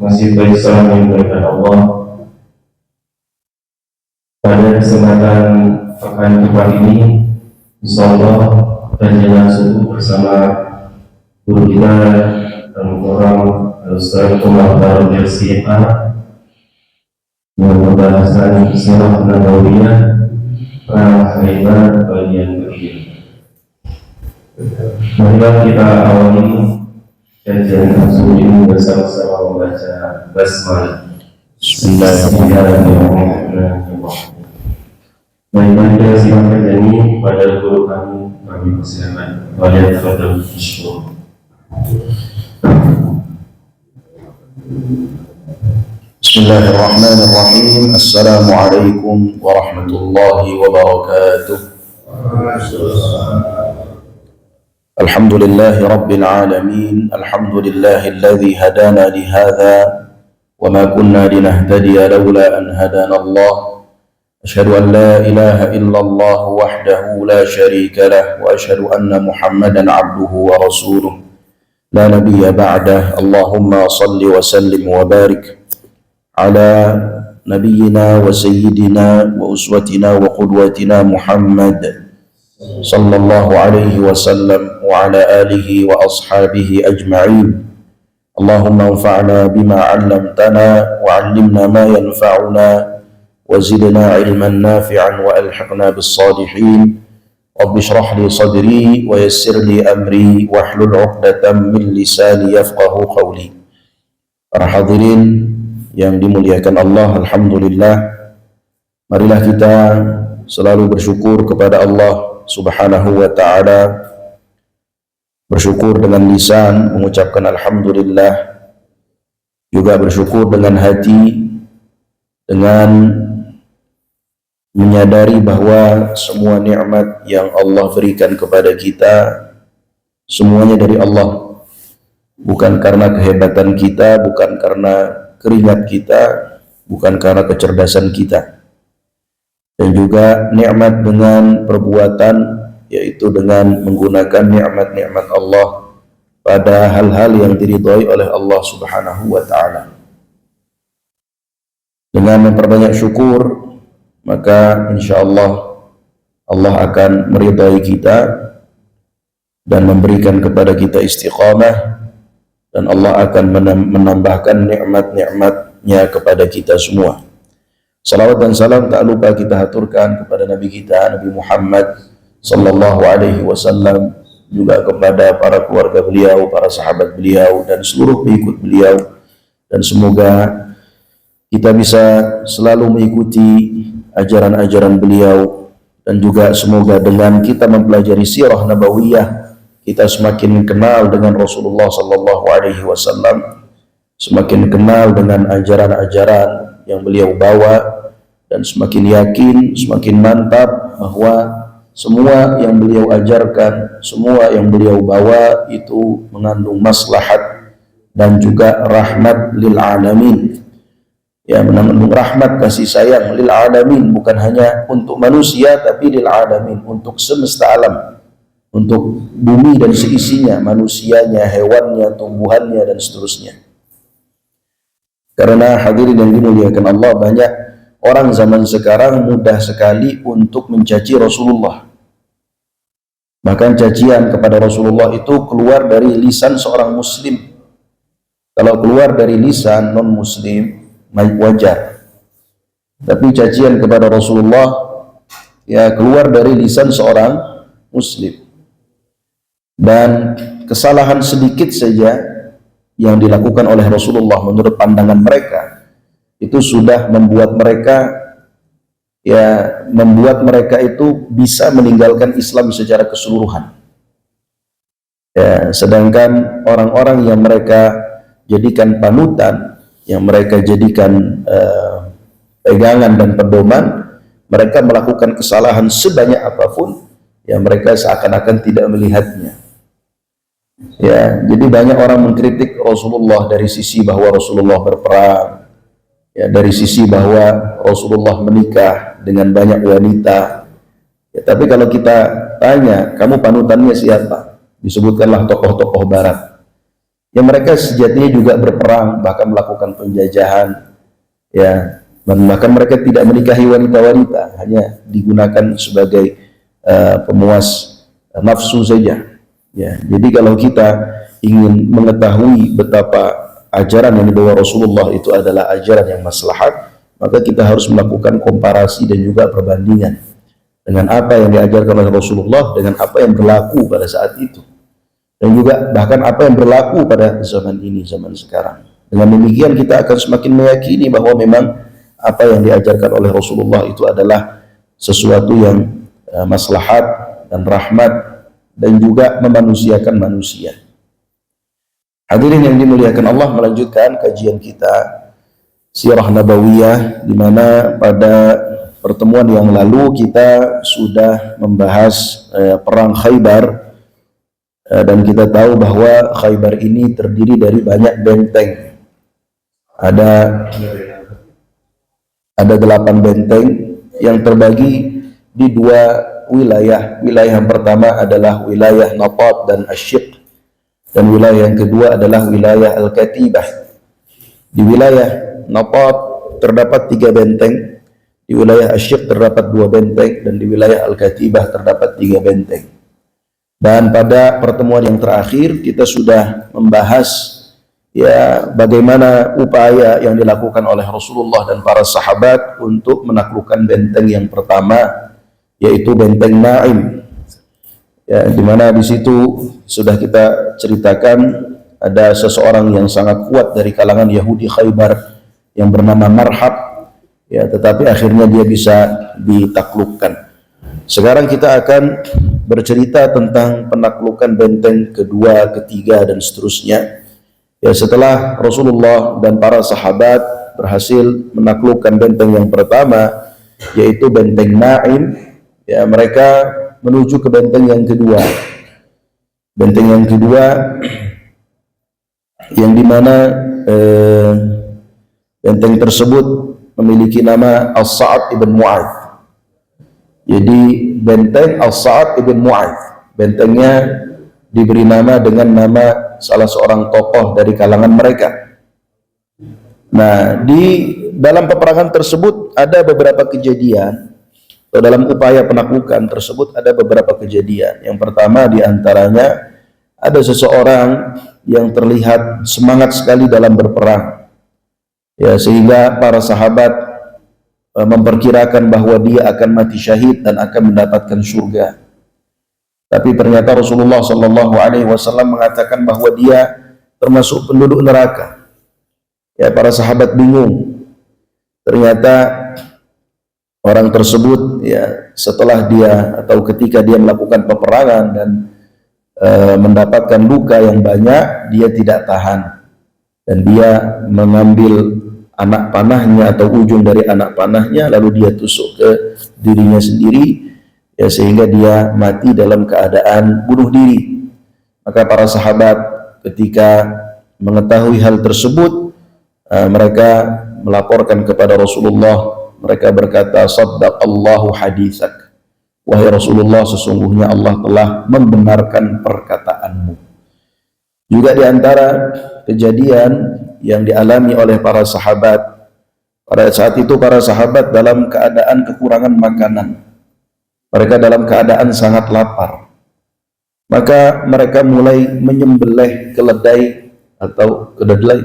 masih bersama yang berkat Allah. Pada kesempatan pekan depan ini, insyaallah kajian subuh bersama guru kita dan orang Ustaz Umar Faruk LCA yang membahasan Sirah Nabawiyah Perang Khaybar bagian ketiga. Marilah kita awali kajian subuh ini bersama-sama membaca basmalah. Bismillahirrahmanirrahim. Baiklah, silakan kajian pada guru kami persilakan. Walian tafadhal mashkur. Bismillahirrahmanirrahim. Assalamualaikum warahmatullahi wabarakatuh. Alhamdulillahi rabbil alamin. Alhamdulillahilladzi hadana lihadza wa ma kunna linahtadiya laula an hadana Allah. Asyhadu an la ilaha illallah wahdahu la syarika lah wa asyhadu anna Muhammadan abduhu wa rasuluh la nabiyya ba'dah. Allahumma salli wa sallim wa barik ala nabiyyina wa sayyidina wa uswatina wa qudwatina Muhammad sallallahu alaihi wasallam wa ala alihi wa ashabihi ajma'in. Allahumma anfa'na bima 'allamtana wa 'allimna ma yanfa'una wa zidna 'ilman nafi'an wa alhiqna bis salihin. Rabbi shrah li sadri wa yassir li amri wahlul 'uqdatam min lisani yafqahu qawli. Para hadirin yang dimuliakan Allah, alhamdulillah, marilah kita selalu bersyukur kepada Allah Subhanahu wa ta'ala, bersyukur dengan lisan mengucapkan alhamdulillah, juga bersyukur dengan hati dengan menyadari bahwa semua nikmat yang Allah berikan kepada kita semuanya dari Allah, bukan karena kehebatan kita, bukan karena keringat kita, bukan karena kecerdasan kita. Dan juga nikmat dengan perbuatan, yaitu dengan menggunakan nikmat-nikmat Allah pada hal-hal yang diridhai oleh Allah Subhanahu wa ta'ala. Dengan memperbanyak syukur, maka insyaallah Allah akan meridhai kita dan memberikan kepada kita istiqamah, dan Allah akan menambahkan nikmat-nikmatnya kepada kita semua. Salawat dan salam tak lupa kita haturkan kepada Nabi kita, Nabi Muhammad sallallahu alaihi wasallam, juga kepada para keluarga beliau, para sahabat beliau, dan seluruh pengikut beliau. Dan semoga kita bisa selalu mengikuti ajaran-ajaran beliau, dan juga semoga dengan kita mempelajari sirah nabawiyah, kita semakin kenal dengan Rasulullah sallallahu alaihi wasallam, semakin kenal dengan ajaran-ajaran yang beliau bawa, dan semakin yakin, semakin mantap bahwa semua yang beliau ajarkan, semua yang beliau bawa itu mengandung maslahat dan juga rahmat lil alamin. Ya, mengandung rahmat, kasih sayang lil alamin, bukan hanya untuk manusia tapi lil alamin, untuk semesta alam, untuk bumi dan seisinya, manusianya, hewannya, tumbuhannya, dan seterusnya. Karena hadirin yang dimuliakan Allah, banyak orang zaman sekarang mudah sekali untuk mencaci Rasulullah. Bahkan cacian kepada Rasulullah itu keluar dari lisan seorang muslim. Kalau keluar dari lisan non-muslim, wajar. Tapi cacian kepada Rasulullah ya keluar dari lisan seorang muslim. Dan kesalahan sedikit saja yang dilakukan oleh Rasulullah menurut pandangan mereka itu sudah membuat mereka itu bisa meninggalkan Islam secara keseluruhan. Ya, sedangkan orang-orang yang mereka jadikan panutan, yang mereka jadikan pegangan dan pedoman, mereka melakukan kesalahan sebanyak apapun, ya mereka seakan-akan tidak melihatnya. Ya, jadi banyak orang mengkritik Rasulullah dari sisi bahwa Rasulullah berperang, ya, dari sisi bahwa Rasulullah menikah dengan banyak wanita. Ya, tapi kalau kita tanya, kamu panutannya siapa? Disebutkanlah tokoh-tokoh barat. yang mereka sejatinya juga berperang, bahkan melakukan penjajahan, ya, bahkan mereka tidak menikahi wanita-wanita, hanya digunakan sebagai pemuas nafsu saja. Ya, jadi kalau kita ingin mengetahui betapa ajaran yang dibawa Rasulullah itu adalah ajaran yang maslahat, maka kita harus melakukan komparasi dan juga perbandingan dengan apa yang diajarkan oleh Rasulullah dengan apa yang berlaku pada saat itu, dan juga bahkan apa yang berlaku pada zaman ini, zaman sekarang. Dengan demikian kita akan semakin meyakini bahwa memang apa yang diajarkan oleh Rasulullah itu adalah sesuatu yang maslahat dan rahmat dan juga memanusiakan manusia. Hadirin yang dimuliakan Allah, melanjutkan kajian kita Sirah Nabawiyah, di mana pada pertemuan yang lalu kita sudah membahas perang Khaybar, dan kita tahu bahwa Khaybar ini terdiri dari banyak benteng. Ada 8 benteng yang terbagi di 2 wilayah. Wilayah yang pertama adalah wilayah Natat dan Asyiq, dan wilayah yang kedua adalah wilayah Al-Katibah. Di wilayah Natat terdapat 3 benteng, di wilayah Asyiq terdapat 2 benteng, dan di wilayah Al-Katibah terdapat 3 benteng. Dan pada pertemuan yang terakhir kita sudah membahas ya bagaimana upaya yang dilakukan oleh Rasulullah dan para sahabat untuk menaklukkan benteng yang pertama, yaitu benteng Naim. Ya, di mana di situ sudah kita ceritakan ada seseorang yang sangat kuat dari kalangan Yahudi Khaybar yang bernama Marhab, ya, tetapi akhirnya dia bisa ditaklukkan. Sekarang kita akan bercerita tentang penaklukan benteng kedua, ketiga, dan seterusnya. Ya, setelah Rasulullah dan para sahabat berhasil menaklukkan benteng yang pertama, yaitu benteng Naim, ya, mereka menuju ke benteng yang kedua. Benteng yang kedua yang dimana benteng tersebut memiliki nama As-Sa'ad ibn Mu'adz. Jadi benteng As-Sa'ad ibn Mu'adz, bentengnya diberi nama dengan nama salah seorang tokoh dari kalangan mereka. Nah, di dalam peperangan tersebut ada beberapa kejadian, atau dalam upaya penaklukan tersebut ada beberapa kejadian. Yang pertama diantaranya ada seseorang yang terlihat semangat sekali dalam berperang, ya, sehingga para sahabat memperkirakan bahwa dia akan mati syahid dan akan mendapatkan surga. Tapi ternyata Rasulullah SAW mengatakan bahwa dia termasuk penduduk neraka. Ya, para sahabat bingung. Ternyata orang tersebut, ya, setelah dia atau ketika dia melakukan peperangan dan mendapatkan luka yang banyak, dia tidak tahan dan dia mengambil anak panahnya atau ujung dari anak panahnya lalu dia tusuk ke dirinya sendiri, ya, sehingga dia mati dalam keadaan bunuh diri. Maka para sahabat ketika mengetahui hal tersebut, mereka melaporkan kepada Rasulullah. Mereka berkata, "Shaddaqallahu haditsak." Wahai Rasulullah, sesungguhnya Allah telah membenarkan perkataanmu. Juga di antara kejadian yang dialami oleh para sahabat, pada saat itu para sahabat dalam keadaan kekurangan makanan. Mereka dalam keadaan sangat lapar. Maka mereka mulai menyembelih keledai atau keledai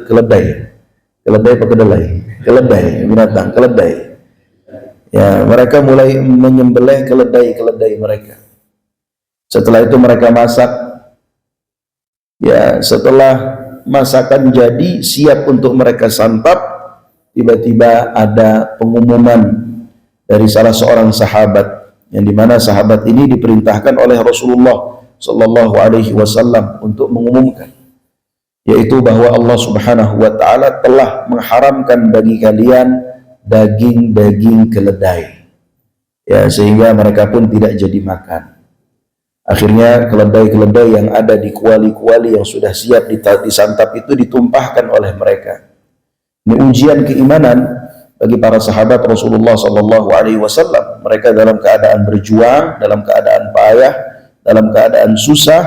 apa kedelai? Keledai, binatang, keledai. Ya, mereka mulai menyembelih keledai mereka. Setelah itu mereka masak. Ya, setelah masakan jadi siap untuk mereka santap, tiba-tiba ada pengumuman dari salah seorang sahabat, yang dimana sahabat ini diperintahkan oleh Rasulullah Sallallahu Alaihi Wasallam untuk mengumumkan, yaitu bahwa Allah Subhanahu Wa Taala telah mengharamkan bagi kalian daging-daging keledai, ya, sehingga mereka pun tidak jadi makan. Akhirnya keledai-keledai yang ada di kuali-kuali yang sudah siap disantap itu ditumpahkan oleh mereka. Ini ujian keimanan bagi para sahabat Rasulullah Sallallahu Alaihi Wasallam. Mereka dalam keadaan berjuang, dalam keadaan payah, dalam keadaan susah,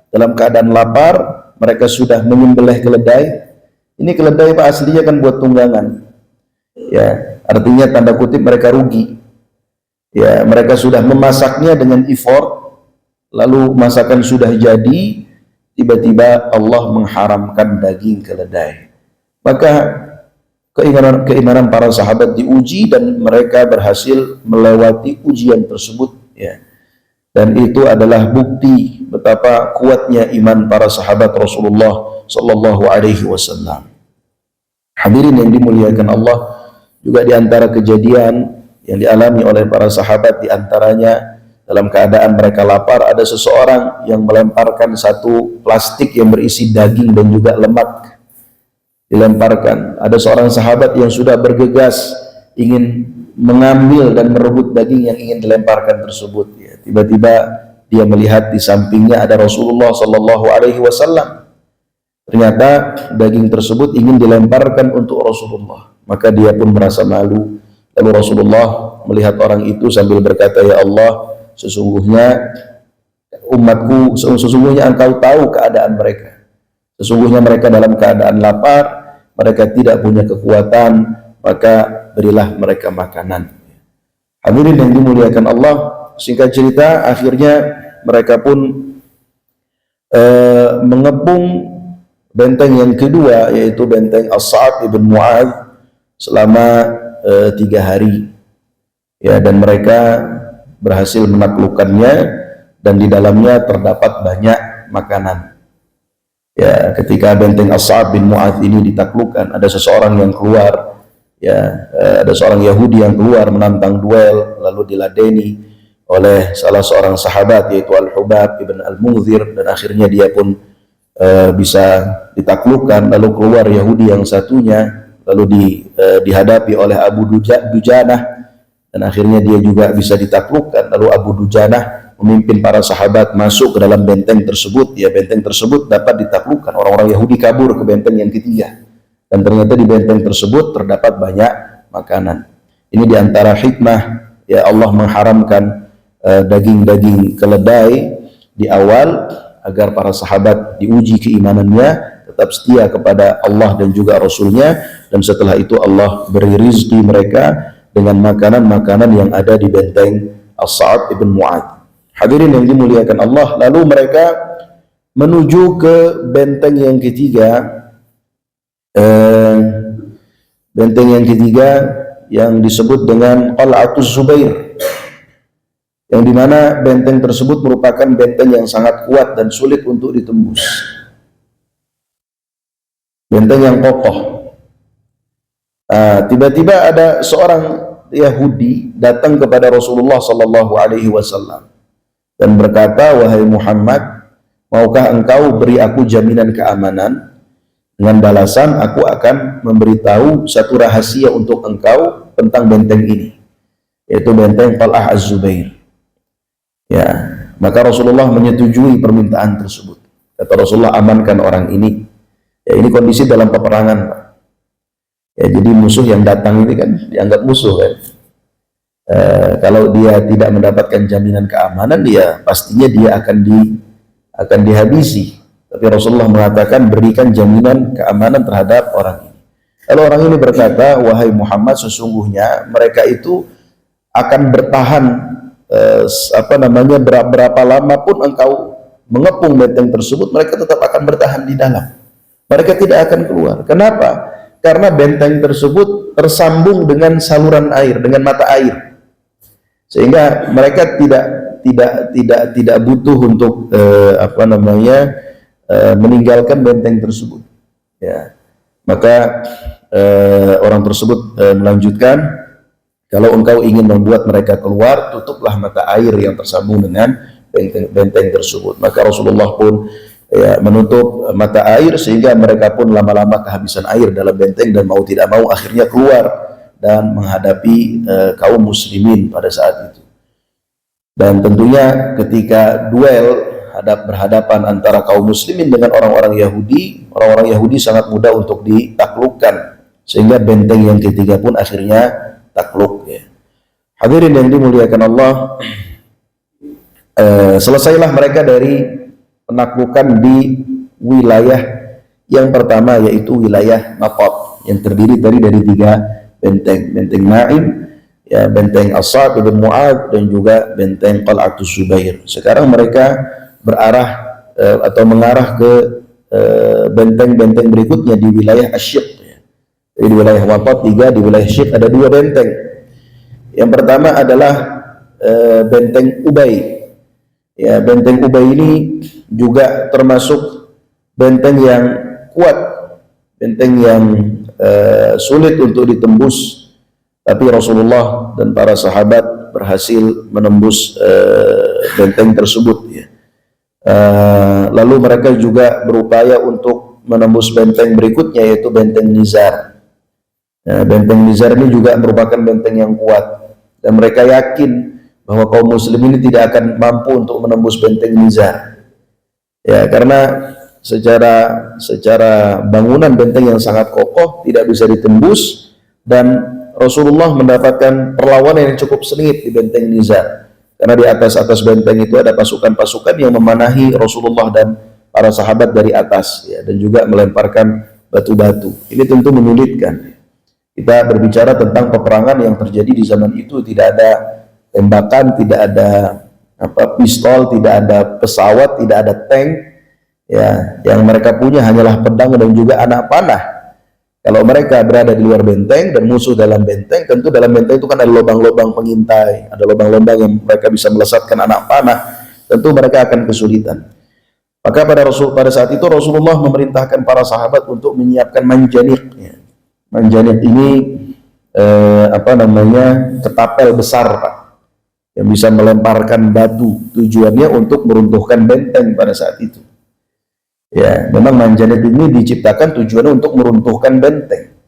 dalam keadaan lapar, mereka sudah menyembelih keledai. Ini keledai Pak aslinya kan buat tunggangan. Ya, artinya tanda kutip mereka rugi. Ya, mereka sudah memasaknya dengan effort, lalu masakan sudah jadi, tiba-tiba Allah mengharamkan daging keledai. Maka keimanan para sahabat diuji dan mereka berhasil melewati ujian tersebut, ya. Dan itu adalah bukti betapa kuatnya iman para sahabat Rasulullah sallallahu alaihi wasallam. Hadirin yang dimuliakan Allah, juga di antara kejadian yang dialami oleh para sahabat, di antaranya dalam keadaan mereka lapar, ada seseorang yang melemparkan satu plastik yang berisi daging dan juga lemak. Dilemparkan. Ada seorang sahabat yang sudah bergegas ingin mengambil dan merebut daging yang ingin dilemparkan tersebut. Ya, tiba-tiba dia melihat di sampingnya ada Rasulullah sallallahu alaihi wasallam. Ternyata daging tersebut ingin dilemparkan untuk Rasulullah. Maka dia pun merasa malu. Lalu Rasulullah melihat orang itu sambil berkata, "Ya Allah, sesungguhnya umatku, sesungguhnya engkau tahu keadaan mereka. Sesungguhnya mereka dalam keadaan lapar, mereka tidak punya kekuatan, maka berilah mereka makanan." Hadirin yang dimuliakan Allah, singkat cerita, akhirnya mereka pun mengepung benteng yang kedua, yaitu benteng As-Sa'ab ibn Mu'adz selama 3 hari. Ya, dan mereka berhasil menaklukkannya dan di dalamnya terdapat banyak makanan. Ya, ketika benteng As-Sa'ab bin Mu'adz ini ditaklukkan, ada seseorang yang keluar, ya, ada seorang Yahudi yang keluar menantang duel, lalu diladeni oleh salah seorang sahabat yaitu Al-Hubab ibn Al-Munzir, dan akhirnya dia pun bisa ditaklukkan. Lalu keluar Yahudi yang satunya, lalu dihadapi oleh Abu Dujanah, dan akhirnya dia juga bisa ditaklukkan. Lalu Abu Dujanah memimpin para sahabat masuk ke dalam benteng tersebut. Ya, benteng tersebut dapat ditaklukkan. Orang-orang Yahudi kabur ke benteng yang ketiga, dan ternyata di benteng tersebut terdapat banyak makanan. Ini diantara hikmah, ya, Allah mengharamkan daging-daging keledai di awal, agar para sahabat diuji keimanannya, tetap setia kepada Allah dan juga Rasulnya, dan setelah itu Allah beri rizki mereka dengan makanan-makanan yang ada di benteng As-Sa'ab ibn Mu'adz. Hadirin yang dimuliakan Allah, lalu mereka menuju ke benteng yang ketiga, benteng yang ketiga yang disebut dengan Qal'atuz Zubair, yang dimana benteng tersebut merupakan benteng yang sangat kuat dan sulit untuk ditembus, benteng yang kokoh. Tiba-tiba ada seorang Yahudi datang kepada Rasulullah sallallahu alaihi wasallam dan berkata, "Wahai Muhammad, maukah engkau beri aku jaminan keamanan? Dengan balasan aku akan memberitahu satu rahasia untuk engkau tentang benteng ini, yaitu benteng Qal'ah Az-Zubair." Ya, maka Rasulullah menyetujui permintaan tersebut. Kata Rasulullah, "Amankan orang ini." Ya, ini kondisi dalam peperangan, Pak. Ya, jadi musuh yang datang ini kan dianggap musuh kan. Kalau dia tidak mendapatkan jaminan keamanan, dia pastinya dia akan dihabisi. Tapi Rasulullah mengatakan, berikan jaminan keamanan terhadap orang ini. Lalu orang ini berkata, "Wahai Muhammad, sesungguhnya mereka itu akan bertahan berapa lama pun engkau mengepung benteng tersebut, mereka tetap akan bertahan di dalam. Mereka tidak akan keluar." Kenapa? Karena benteng tersebut tersambung dengan saluran air, dengan mata air, sehingga mereka tidak butuh untuk meninggalkan benteng tersebut. Ya, maka orang tersebut melanjutkan, "Kalau engkau ingin membuat mereka keluar, tutuplah mata air yang tersambung dengan benteng tersebut." Maka Rasulullah pun menutup mata air sehingga mereka pun lama-lama kehabisan air dalam benteng, dan mau tidak mau akhirnya keluar dan menghadapi kaum muslimin pada saat itu. Dan tentunya ketika duel berhadapan antara kaum muslimin dengan orang-orang Yahudi sangat mudah untuk ditaklukkan, sehingga benteng yang ketiga pun akhirnya takluk. Ya. Hadirin yang dimuliakan Allah, selesailah mereka dari penaklukan di wilayah yang pertama, yaitu wilayah Matat, yang terdiri dari 3 benteng, benteng Naim, ya, benteng As-Sa'b bin Mu'adz, dan juga benteng Qal'atus Zubair. Sekarang mereka berarah atau mengarah ke benteng-benteng berikutnya di wilayah Asy-Syiq. Jadi di wilayah Matat 3, di wilayah Asy-Syiq ada 2 benteng. Yang pertama adalah benteng Ubay. Ya, benteng Ubay ini juga termasuk benteng yang kuat, benteng yang sulit untuk ditembus, tapi Rasulullah dan para sahabat berhasil menembus benteng tersebut, ya. Lalu mereka juga berupaya untuk menembus benteng berikutnya, yaitu benteng Nizar. Benteng Nizar ini juga merupakan benteng yang kuat, dan mereka yakin bahwa kaum muslim ini tidak akan mampu untuk menembus benteng Nizar, ya, karena secara bangunan benteng yang sangat kokoh, tidak bisa ditembus, dan Rasulullah mendapatkan perlawanan yang cukup sengit di benteng Nizar, karena di atas benteng itu ada pasukan-pasukan yang memanahi Rasulullah dan para sahabat dari atas, ya, dan juga melemparkan batu-batu. Ini tentu menyulitkan. Kita berbicara tentang peperangan yang terjadi di zaman itu, tidak ada tembakan, tidak ada pistol, tidak ada pesawat, tidak ada tank, ya. Yang mereka punya hanyalah pedang dan juga anak panah. Kalau mereka berada di luar benteng dan musuh dalam benteng, tentu dalam benteng itu kan ada lubang-lubang pengintai, ada lubang-lubang yang mereka bisa melesatkan anak panah, tentu mereka akan kesulitan. Maka pada saat itu Rasulullah memerintahkan para sahabat untuk menyiapkan manjanik, ya. Manjanik ini ketapel besar, Pak, yang bisa melemparkan batu, tujuannya untuk meruntuhkan benteng pada saat itu. Ya, memang manjanik ini diciptakan tujuannya untuk meruntuhkan benteng,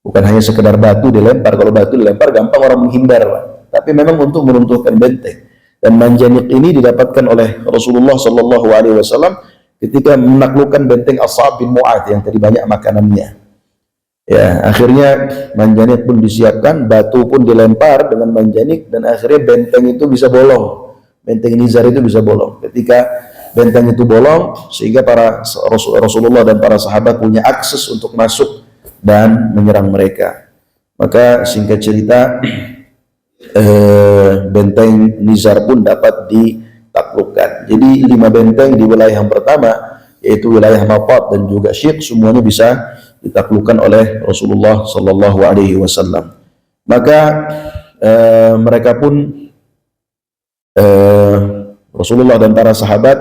bukan hanya sekedar batu dilempar. Kalau batu dilempar gampang orang menghindar, Pak, tapi memang untuk meruntuhkan benteng. Dan manjanik ini didapatkan oleh Rasulullah SAW ketika menaklukkan benteng As-Sa'b bin Mu'adz yang tadi banyak makanannya. Ya, akhirnya manjanik pun disiapkan, batu pun dilempar dengan manjanik, dan akhirnya benteng itu bisa bolong. Benteng Nizar itu bisa bolong. Ketika benteng itu bolong, sehingga Rasulullah dan para sahabat punya akses untuk masuk dan menyerang mereka. Maka singkat cerita, benteng Nizar pun dapat ditaklukkan. Jadi 5 benteng di wilayah yang pertama, yaitu wilayah Matat dan juga Asy-Syiq, semuanya bisa ditaklukkan oleh Rasulullah Sallallahu Alaihi Wasallam. Maka mereka pun Rasulullah dan para sahabat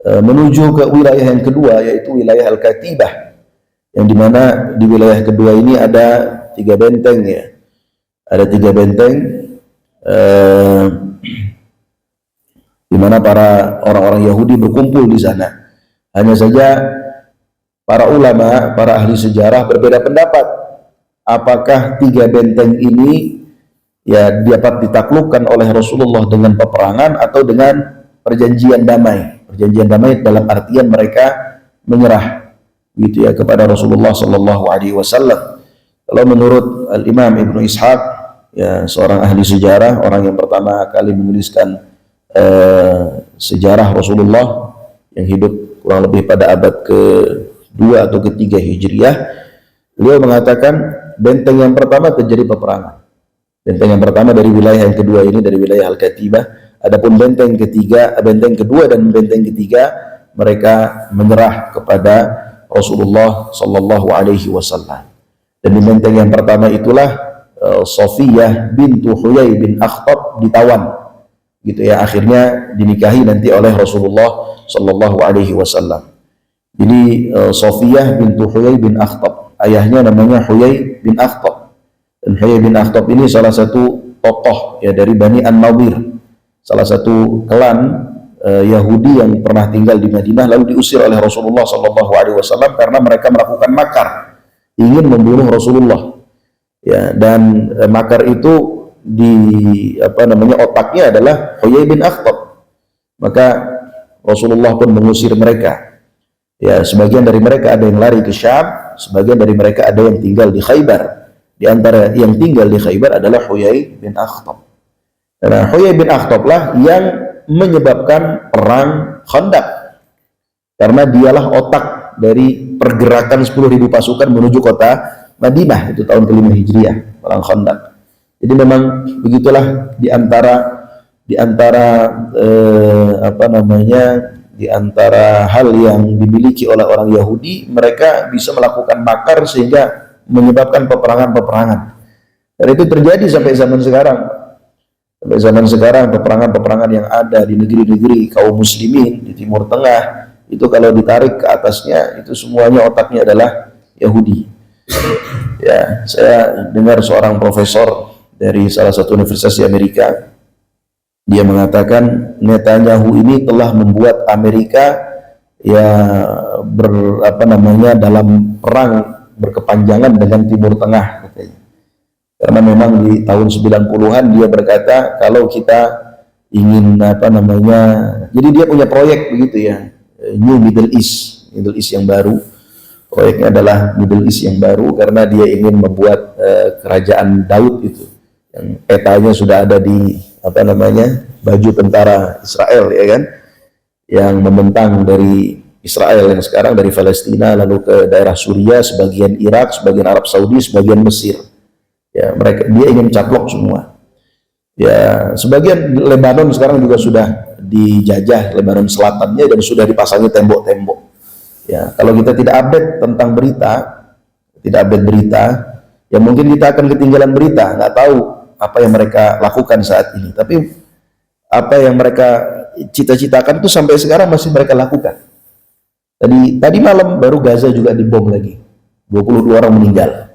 menuju ke wilayah yang kedua, yaitu wilayah Al-Katibah, yang dimana di wilayah kedua ini ada 3 benteng, ya. Ada 3 benteng di mana para orang-orang Yahudi berkumpul di sana. Hanya saja para ulama, para ahli sejarah berbeda pendapat apakah 3 benteng ini ya dapat ditaklukkan oleh Rasulullah dengan peperangan atau dengan perjanjian damai. Perjanjian damai dalam artian mereka menyerah, gitu ya, kepada Rasulullah Sallallahu Alaihi Wasallam. Kalau menurut Al-Imam Ibnu Ishaq, ya, seorang ahli sejarah, orang yang pertama kali menuliskan sejarah Rasulullah yang hidup kurang lebih pada abad ke-2 atau ke-3 Hijriah, beliau mengatakan benteng yang pertama terjadi peperangan. Benteng yang pertama dari wilayah yang kedua ini, dari wilayah Al-Katibah. Adapun benteng kedua dan benteng ketiga, mereka menyerah kepada Rasulullah Sallallahu Alaihi Wasallam. Dan di benteng yang pertama itulah Safiyah bintu Huyai bin Akhtab ditawan, gitu ya, akhirnya dinikahi nanti oleh Rasulullah Sallallahu Alaihi Wasallam. Jadi Safiyah bintu Huyai bin Akhtab, ayahnya namanya Huyai bin Akhtab, dan Huyai bin Akhtab ini salah satu tokoh, ya, dari Bani An-Nawir, salah satu klan Yahudi yang pernah tinggal di Madinah, lalu diusir oleh Rasulullah Sallallahu Alaihi Wasallam karena mereka melakukan makar, ingin membunuh Rasulullah, ya. Dan makar itu otaknya adalah Huyai bin Akhtab. Maka Rasulullah pun mengusir mereka. Ya, sebagian dari mereka ada yang lari ke Syam, sebagian dari mereka ada yang tinggal di Khaybar. Di antara yang tinggal di Khaybar adalah Huyai bin Akhtab. Nah, Huyai bin Akhtab lah yang menyebabkan perang Khandaq. karena dialah otak dari pergerakan 10.000 pasukan menuju kota Madinah, itu tahun ke-5 Hijriah, perang Khandaq. Jadi memang begitulah di antara di antara hal yang dimiliki oleh orang Yahudi, mereka bisa melakukan makar sehingga menyebabkan peperangan-peperangan. Dan itu terjadi sampai zaman sekarang. Sampai zaman sekarang peperangan-peperangan yang ada di negeri-negeri kaum muslimin di Timur Tengah, itu kalau ditarik ke atasnya itu semuanya otaknya adalah Yahudi. Ya, saya dengar seorang profesor dari salah satu universitas di Amerika, dia mengatakan Netanyahu ini telah membuat Amerika ya dalam perang berkepanjangan dengan Timur Tengah katanya. Karena memang di tahun 90-an dia berkata kalau kita ingin jadi dia punya proyek begitu ya, New Middle East yang baru. Proyeknya adalah Middle East yang baru karena dia ingin membuat kerajaan Daud itu yang petanya sudah ada di baju tentara Israel, ya kan, yang membentang dari Israel yang sekarang dari Palestina lalu ke daerah Suriah, sebagian Irak, sebagian Arab Saudi, sebagian Mesir. Ya, dia ingin caplok semua. Ya, sebagian Lebanon sekarang juga sudah dijajah, Lebanon selatannya, dan sudah dipasangi tembok-tembok. Ya, kalau kita tidak update tentang berita, ya mungkin kita akan ketinggalan berita, nggak tahu apa yang mereka lakukan saat ini. Tapi apa yang mereka cita-citakan itu sampai sekarang masih mereka lakukan. Tadi malam baru Gaza juga dibom lagi, 22 orang meninggal.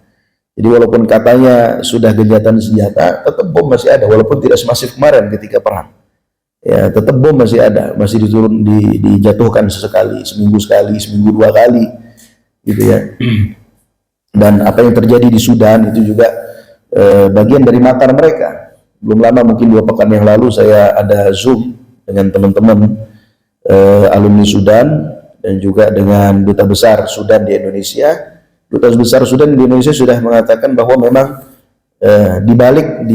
Jadi walaupun katanya sudah gencatan senjata, tetap bom masih ada, walaupun tidak semasif kemarin ketika perang. Ya, tetap bom masih ada, masih dijatuhkan sesekali, seminggu sekali, seminggu 2 kali, gitu ya. Dan apa yang terjadi di Sudan itu juga bagian dari makar mereka. Belum lama, mungkin 2 pekan yang lalu, saya ada Zoom dengan teman-teman alumni Sudan dan juga dengan duta besar Sudan di Indonesia. Duta besar Sudan di Indonesia sudah mengatakan bahwa memang di balik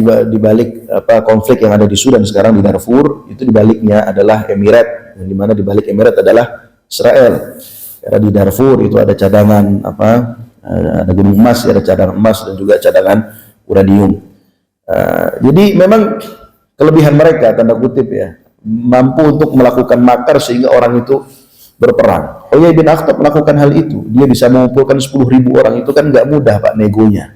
konflik yang ada di Sudan sekarang di Darfur, itu di baliknya adalah Emirat, yang dimana di balik Emirat adalah Israel. Karena di Darfur itu ada cadangan ada gunung emas, ada cadangan emas dan juga cadangan uranium. Jadi memang kelebihan mereka, tanda kutip ya, mampu untuk melakukan makar sehingga orang itu berperang. Huyai bin Akhtab melakukan hal itu. Dia bisa mengumpulkan 10.000 orang, itu kan nggak mudah Pak negonya.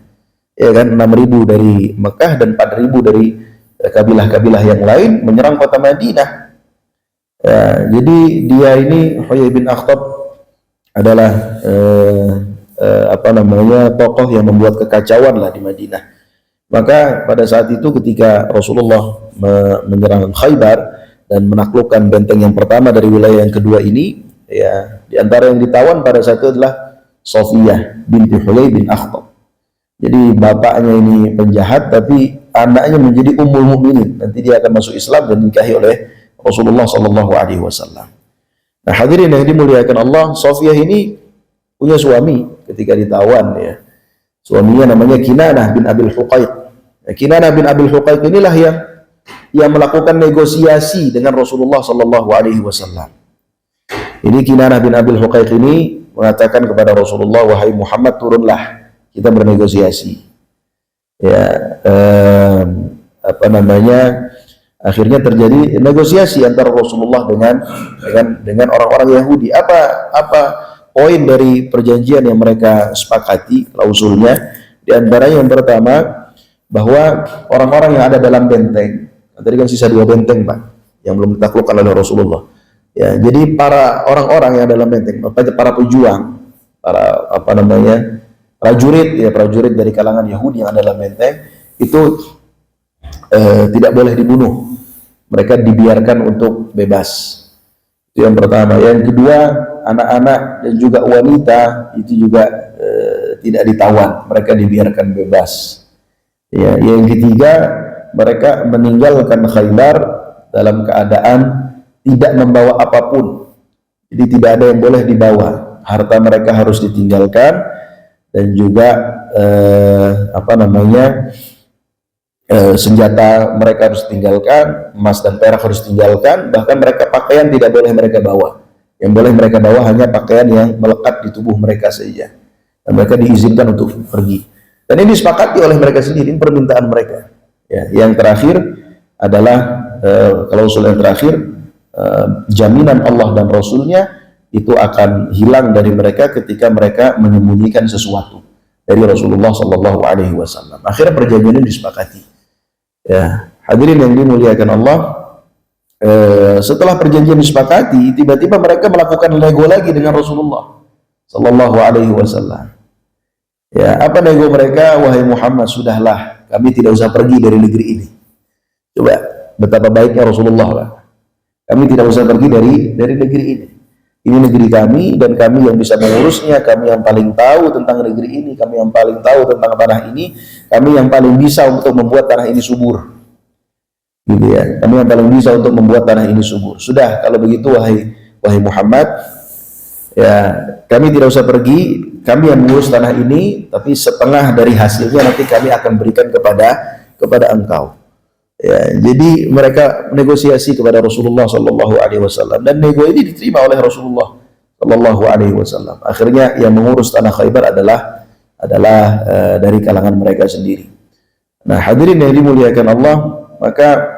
Ya kan, 6.000 dari Mekah dan 4.000 dari kabilah-kabilah yang lain menyerang kota Madinah. Ya, jadi dia ini Huyai bin Akhtab adalah tokoh yang membuat kekacauan lah di Madinah. Maka pada saat itu ketika Rasulullah menyerang Khaybar dan menaklukkan benteng yang pertama dari wilayah yang kedua ini, ya, di antara yang ditawan pada saat itu adalah Sofiyah binti Huyai bin Akhtab. Jadi bapaknya ini penjahat, tapi anaknya menjadi ummul mukminin. Nanti dia akan masuk Islam dan dinikahi oleh Rasulullah Sallallahu Alaihi Wasallam. Nah, hadirin yang dimuliakan Allah, Sofiyah ini punya suami ketika ditawan, ya. Suaminya namanya Kinanah bin Abil Huqaiq. Nah, Kinanah bin Abil Huqaiq inilah yang melakukan negosiasi dengan Rasulullah Sallallahu Alaihi Wasallam. Ini Kinanah bin Abil Huqaiq ini mengatakan kepada Rasulullah, wahai Muhammad, turunlah, kita bernegosiasi. Ya, akhirnya terjadi negosiasi antara Rasulullah dengan orang-orang Yahudi. Apa poin dari perjanjian yang mereka sepakati, klausulnya? Di antaranya yang pertama, bahwa orang-orang yang ada dalam benteng, tadi kan sisa 2 benteng Pak, yang belum ditaklukkan oleh Rasulullah. Ya, jadi para orang-orang yang ada dalam benteng, para pejuang, para prajurit dari kalangan Yahudi yang ada dalam benteng itu tidak boleh dibunuh. Mereka dibiarkan untuk bebas. Itu yang pertama. Yang kedua, anak-anak dan juga wanita itu juga tidak ditawan, mereka dibiarkan bebas. Ya, yang ketiga, mereka meninggalkan Khaybar dalam keadaan tidak membawa apapun. Jadi tidak ada yang boleh dibawa. Harta mereka harus ditinggalkan dan juga senjata mereka harus ditinggalkan, emas dan perak harus ditinggalkan, bahkan mereka pakaian tidak boleh mereka bawa. Yang boleh mereka bawa hanya pakaian yang melekat di tubuh mereka saja. Dan mereka diizinkan untuk pergi. Dan ini disepakati oleh mereka sendiri, ini permintaan mereka. Ya, yang terakhir adalah klausul yang terakhir, jaminan Allah dan Rasulnya itu akan hilang dari mereka ketika mereka menyembunyikan sesuatu dari Rasulullah Sallallahu Alaihi Wasallam. Akhirnya perjanjian ini disepakati. Ya, hadirin yang dimuliakan Allah, setelah perjanjian disepakati, tiba-tiba mereka melakukan nego lagi dengan Rasulullah Sallallahu Alaihi Wasallam. Ya, apa nego mereka? Wahai Muhammad, sudahlah, kami tidak usah pergi dari negeri ini. Coba betapa baiknya Rasulullah lah. Kami tidak usah pergi dari negeri ini. Ini negeri kami dan kami yang bisa mengurusnya, kami yang paling tahu tentang negeri ini, kami yang paling tahu tentang tanah ini, kami yang paling bisa untuk membuat tanah ini subur. Gitu ya. Kami yang paling bisa untuk membuat tanah ini subur. Sudah, kalau begitu wahai Muhammad, ya, kami tidak usah pergi, kami yang mengurus tanah ini, tapi setengah dari hasilnya nanti kami akan berikan kepada engkau. Ya, jadi mereka negosiasi kepada Rasulullah Sallallahu Alaihi Wasallam dan nego ini diterima oleh Rasulullah Sallallahu Alaihi Wasallam. Akhirnya yang mengurus tanah Khaybar adalah dari kalangan mereka sendiri. Nah, hadirin yang dimuliakan Allah, maka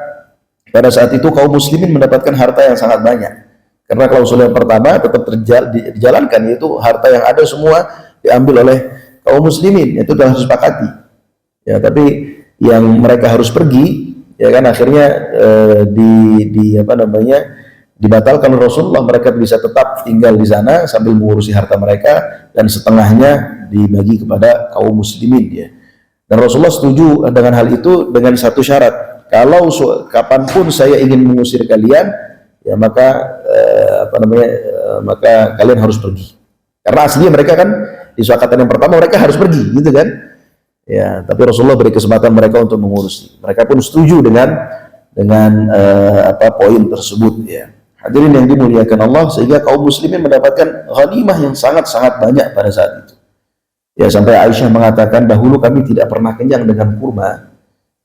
pada saat itu kaum muslimin mendapatkan harta yang sangat banyak. Karena klausul yang pertama tetap dijalankan, yaitu harta yang ada semua diambil oleh kaum muslimin, itu sudah disepakati. Ya, tapi yang mereka harus pergi, ya kan, akhirnya dibatalkan Rasulullah. Mereka bisa tetap tinggal di sana sambil mengurusi harta mereka dan setengahnya dibagi kepada kaum muslimin, ya. Dan Rasulullah setuju dengan hal itu dengan satu syarat. Kalau kapanpun saya ingin mengusir kalian, ya maka maka kalian harus pergi. Karena aslinya mereka kan di kesepakatan yang pertama mereka harus pergi, gitu kan? Ya, tapi Rasulullah beri kesempatan mereka untuk mengurusi. Mereka pun setuju dengan poin tersebut, ya. Hadirin yang dimuliakan Allah, sehingga kaum muslimin mendapatkan ghanimah yang sangat-sangat banyak pada saat itu. Ya, sampai Aisyah mengatakan dahulu kami tidak pernah kenyang dengan kurma,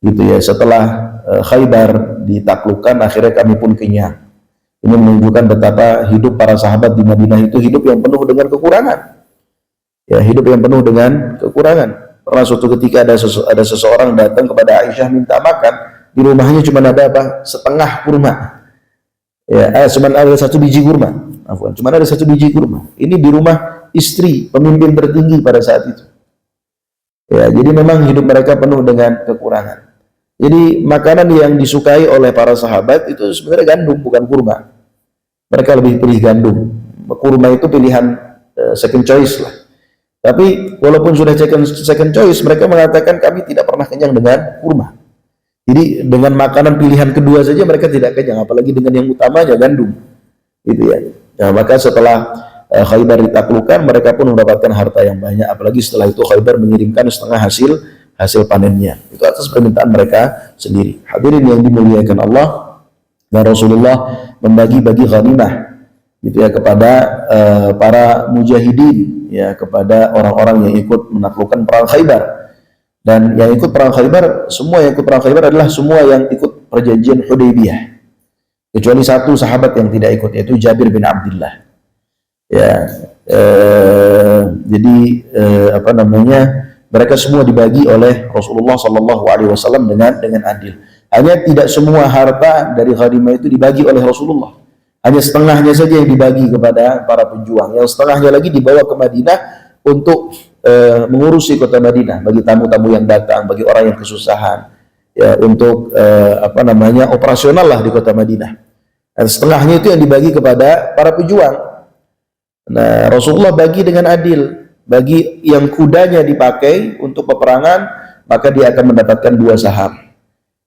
gitu ya. Setelah Khaybar ditaklukkan, akhirnya kami pun kenyang. Ini menunjukkan betapa hidup para sahabat di Madinah itu hidup yang penuh dengan kekurangan. Ya, hidup yang penuh dengan kekurangan. Pernah suatu ketika ada seseorang datang kepada Aisyah minta makan, di rumahnya cuma ada setengah kurma. Ya, cuma ada satu biji kurma. Cuma ada satu biji kurma. Ini di rumah istri pemimpin tertinggi pada saat itu. Ya, jadi memang hidup mereka penuh dengan kekurangan. Jadi makanan yang disukai oleh para sahabat itu sebenarnya gandum, bukan kurma. Mereka lebih pilih gandum. Kurma itu pilihan second choice lah. Tapi walaupun sudah second choice, mereka mengatakan kami tidak pernah kenyang dengan kurma. Jadi dengan makanan pilihan kedua saja mereka tidak kenyang, apalagi dengan yang utamanya gandum, gitu ya. Nah, maka setelah Khaybar ditaklukkan, mereka pun mendapatkan harta yang banyak. Apalagi setelah itu Khaybar mengirimkan setengah hasil panennya. Itu atas permintaan mereka sendiri. Hadirin yang dimuliakan Allah, dan Rasulullah membagi-bagi ghanimah, gitu ya, kepada para mujahidin. Ya, kepada orang-orang yang ikut menaklukkan perang Khaybar. Dan yang ikut perang Khaybar, semua yang ikut perang Khaybar adalah semua yang ikut perjanjian Hudaybiyah. Kecuali satu sahabat yang tidak ikut, yaitu Jabir bin Abdullah. Ya, jadi mereka semua dibagi oleh Rasulullah Sallallahu Alaihi Wasallam dengan adil. Hanya tidak semua harta dari ghanimah itu dibagi oleh Rasulullah. Hanya setengahnya saja yang dibagi kepada para pejuang. Yang setengahnya lagi dibawa ke Madinah untuk mengurusi kota Madinah bagi tamu-tamu yang datang, bagi orang yang kesusahan, ya, untuk operasional lah di kota Madinah. Dan setengahnya itu yang dibagi kepada para pejuang. Nah, Rasulullah bagi dengan adil. Bagi yang kudanya dipakai untuk peperangan, maka dia akan mendapatkan 2 saham.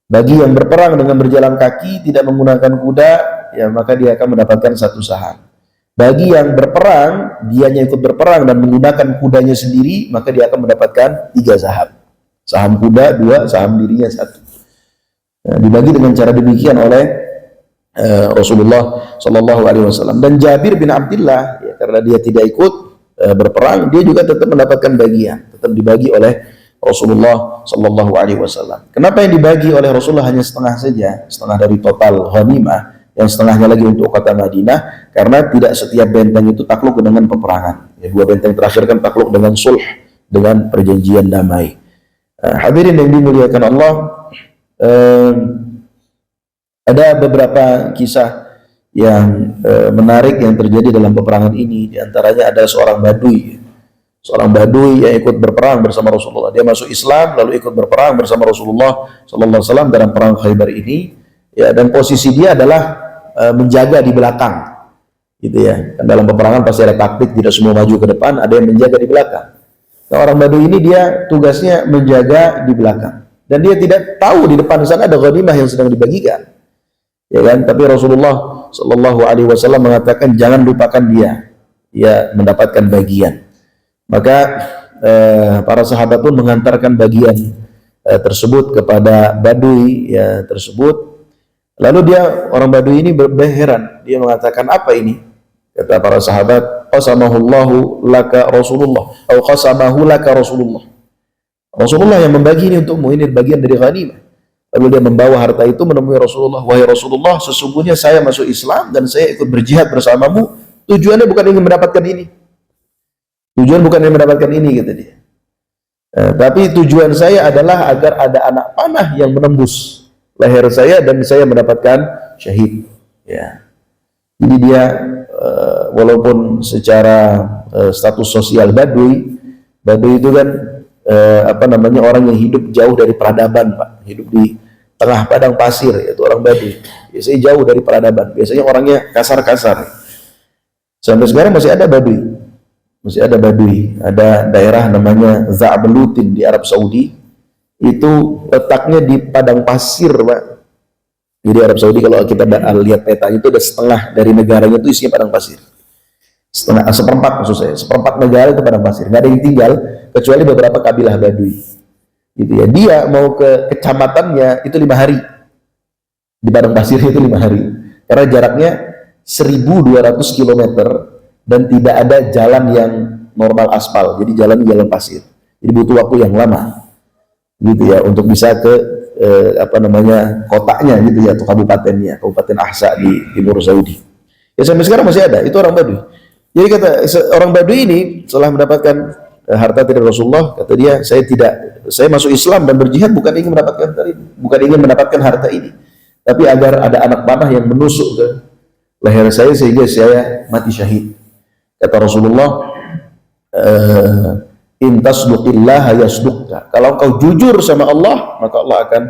Bagi yang berperang dengan berjalan kaki, tidak menggunakan kuda, ya, maka dia akan mendapatkan 1 saham. Bagi yang berperang, dianya ikut berperang dan menggunakan kudanya sendiri, maka dia akan mendapatkan 3 saham. Saham kuda 2, saham dirinya 1. Nah, dibagi dengan cara demikian oleh Rasulullah Sallallahu Alaihi Wasallam. Dan Jabir bin Abdullah, ya, karena dia tidak ikut berperang, dia juga tetap mendapatkan bagian, tetap dibagi oleh Rasulullah Sallallahu Alaihi Wasallam. Kenapa yang dibagi oleh Rasulullah hanya setengah saja, setengah dari total ghanimah yang setengahnya lagi untuk kota Madinah, karena tidak setiap benteng itu takluk dengan peperangan. Ya, 2 benteng terakhir kan takluk dengan sulh, dengan perjanjian damai. Hadirin yang dimuliakan Allah, ada beberapa kisah yang menarik yang terjadi dalam peperangan ini. Di antaranya ada seorang badui yang ikut berperang bersama Rasulullah. Dia masuk Islam lalu ikut berperang bersama Rasulullah sallallahu alaihi wasallam dalam perang Khaybar ini. Ya, dan posisi dia adalah menjaga di belakang. Gitu ya. Dan dalam peperangan pasti ada taktik, tidak semua maju ke depan, ada yang menjaga di belakang. Nah, orang badui ini dia tugasnya menjaga di belakang. Dan dia tidak tahu di depan sana ada ghanimah yang sedang dibagikan. Ya kan? Tapi Rasulullah sallallahu alaihi wasallam mengatakan jangan lupakan dia. Dia mendapatkan bagian. Maka para sahabat pun mengantarkan bagian tersebut kepada badui ya tersebut. Lalu orang badui ini berheran. Dia mengatakan, apa ini? Kata para sahabat, qasamahullahu laka Rasulullah atau qasamahu laka Rasulullah. Rasulullah yang membagi ini untukmu, ini bagian dari ghanimah. Lalu dia membawa harta itu menemui Rasulullah. Wahai Rasulullah, sesungguhnya saya masuk Islam dan saya ikut berjihad bersamamu. Tujuannya bukan ingin mendapatkan ini. Tujuan bukan ingin mendapatkan ini, kata dia. Tapi tujuan saya adalah agar ada anak panah yang menembus leher saya dan saya mendapatkan syahid. Ya. Jadi dia walaupun secara status sosial badui itu kan orang yang hidup jauh dari peradaban, Pak. Hidup di tengah padang pasir, yaitu orang badui. Biasanya jauh dari peradaban. Biasanya orangnya kasar-kasar. Sampai sekarang masih ada badui. Masih ada badui. Ada daerah namanya Za'ablutin di Arab Saudi. Itu letaknya di padang pasir, Pak. Jadi Arab Saudi kalau kita lihat petanya itu ada setengah dari negaranya itu isinya padang pasir. Seperempat maksud saya, seperempat negara itu padang pasir. Nggak ada yang tinggal kecuali beberapa kabilah badui. Gitu ya. Dia mau ke kecamatannya itu 5 hari. Di padang pasir itu 5 hari. Karena jaraknya 1.200 km dan tidak ada jalan yang normal aspal. Jadi jalan pasir. Jadi butuh waktu yang lama. Gitu ya, untuk bisa ke kotanya gitu ya, atau kabupatennya, Kabupaten Ahsa di timur Saudi. Ya sampai sekarang masih ada, itu orang Badui. Jadi kata orang Badui ini setelah mendapatkan harta dari Rasulullah, kata dia, saya masuk Islam dan berjihad bukan ingin mendapatkan harta ini, tapi agar ada anak panah yang menusuk ke leher saya sehingga saya mati syahid. Kata Rasulullah, in tasduqillah yasduqka. Kalau engkau jujur sama Allah, maka Allah akan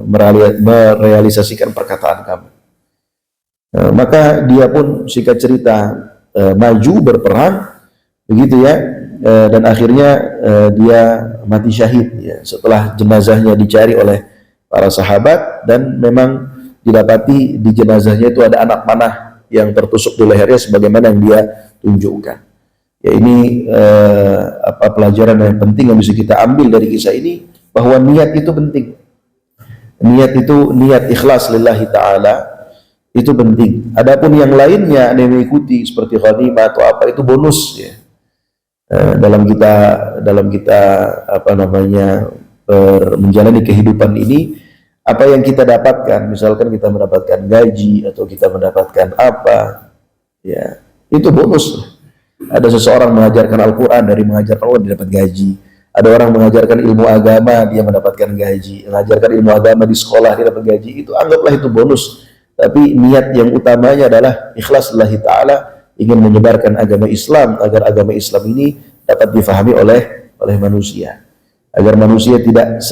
merealisasikan perkataan kamu. Maka dia pun singkat cerita maju berperang begitu ya, dan akhirnya dia mati syahid ya, setelah jenazahnya dicari oleh para sahabat dan memang didapati di jenazahnya itu ada anak panah yang tertusuk di lehernya sebagaimana yang dia tunjukkan. Ya, ini pelajaran yang penting yang bisa kita ambil dari kisah ini, bahwa niat itu penting. Niat ikhlas lillahi ta'ala itu penting. Adapun yang lainnya yang mengikuti seperti ghanimah atau apa itu bonus ya. Dalam kita menjalani kehidupan ini, apa yang kita dapatkan, misalkan kita mendapatkan gaji atau kita mendapatkan apa ya, itu bonus. Ada seseorang mengajarkan Al-Quran, dari mengajarkan Allah dia dapat gaji. Ada orang mengajarkan ilmu agama, dia mendapatkan gaji. Mengajarkan ilmu agama di sekolah, dia dapat gaji. Itu anggaplah itu bonus. Tapi niat yang utamanya adalah ikhlas lillahi ta'ala, ingin menyebarkan agama Islam, agar agama Islam ini dapat difahami oleh manusia. Agar manusia tidak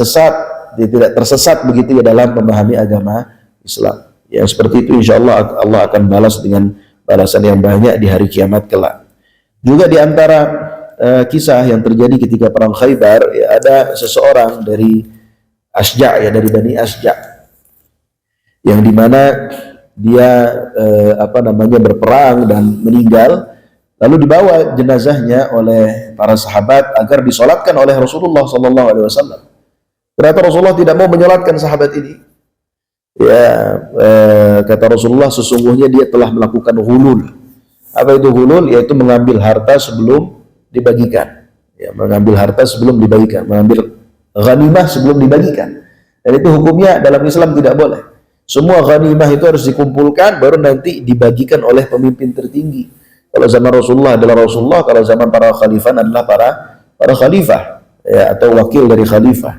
tersesat begitu ya dalam memahami agama Islam. Yang seperti itu insya Allah Allah akan balas dengan balasan yang banyak di hari kiamat kelak. Juga di antara kisah yang terjadi ketika perang Khaybar, ya, ada seseorang dari Asja' ya, dari Bani Asja', yang dimana dia berperang dan meninggal, lalu dibawa jenazahnya oleh para sahabat agar disolatkan oleh Rasulullah SAW. Ternyata Rasulullah tidak mau menyolatkan sahabat ini. Ya, kata Rasulullah, sesungguhnya dia telah melakukan ghulul. Apa itu ghulul? Yaitu mengambil harta sebelum dibagikan. Ya, mengambil harta sebelum dibagikan, mengambil ghanimah sebelum dibagikan. Dan itu hukumnya dalam Islam tidak boleh. Semua ghanimah itu harus dikumpulkan, baru nanti dibagikan oleh pemimpin tertinggi. Kalau zaman Rasulullah adalah Rasulullah, kalau zaman para khalifah adalah para khalifah, ya, atau wakil dari khalifah.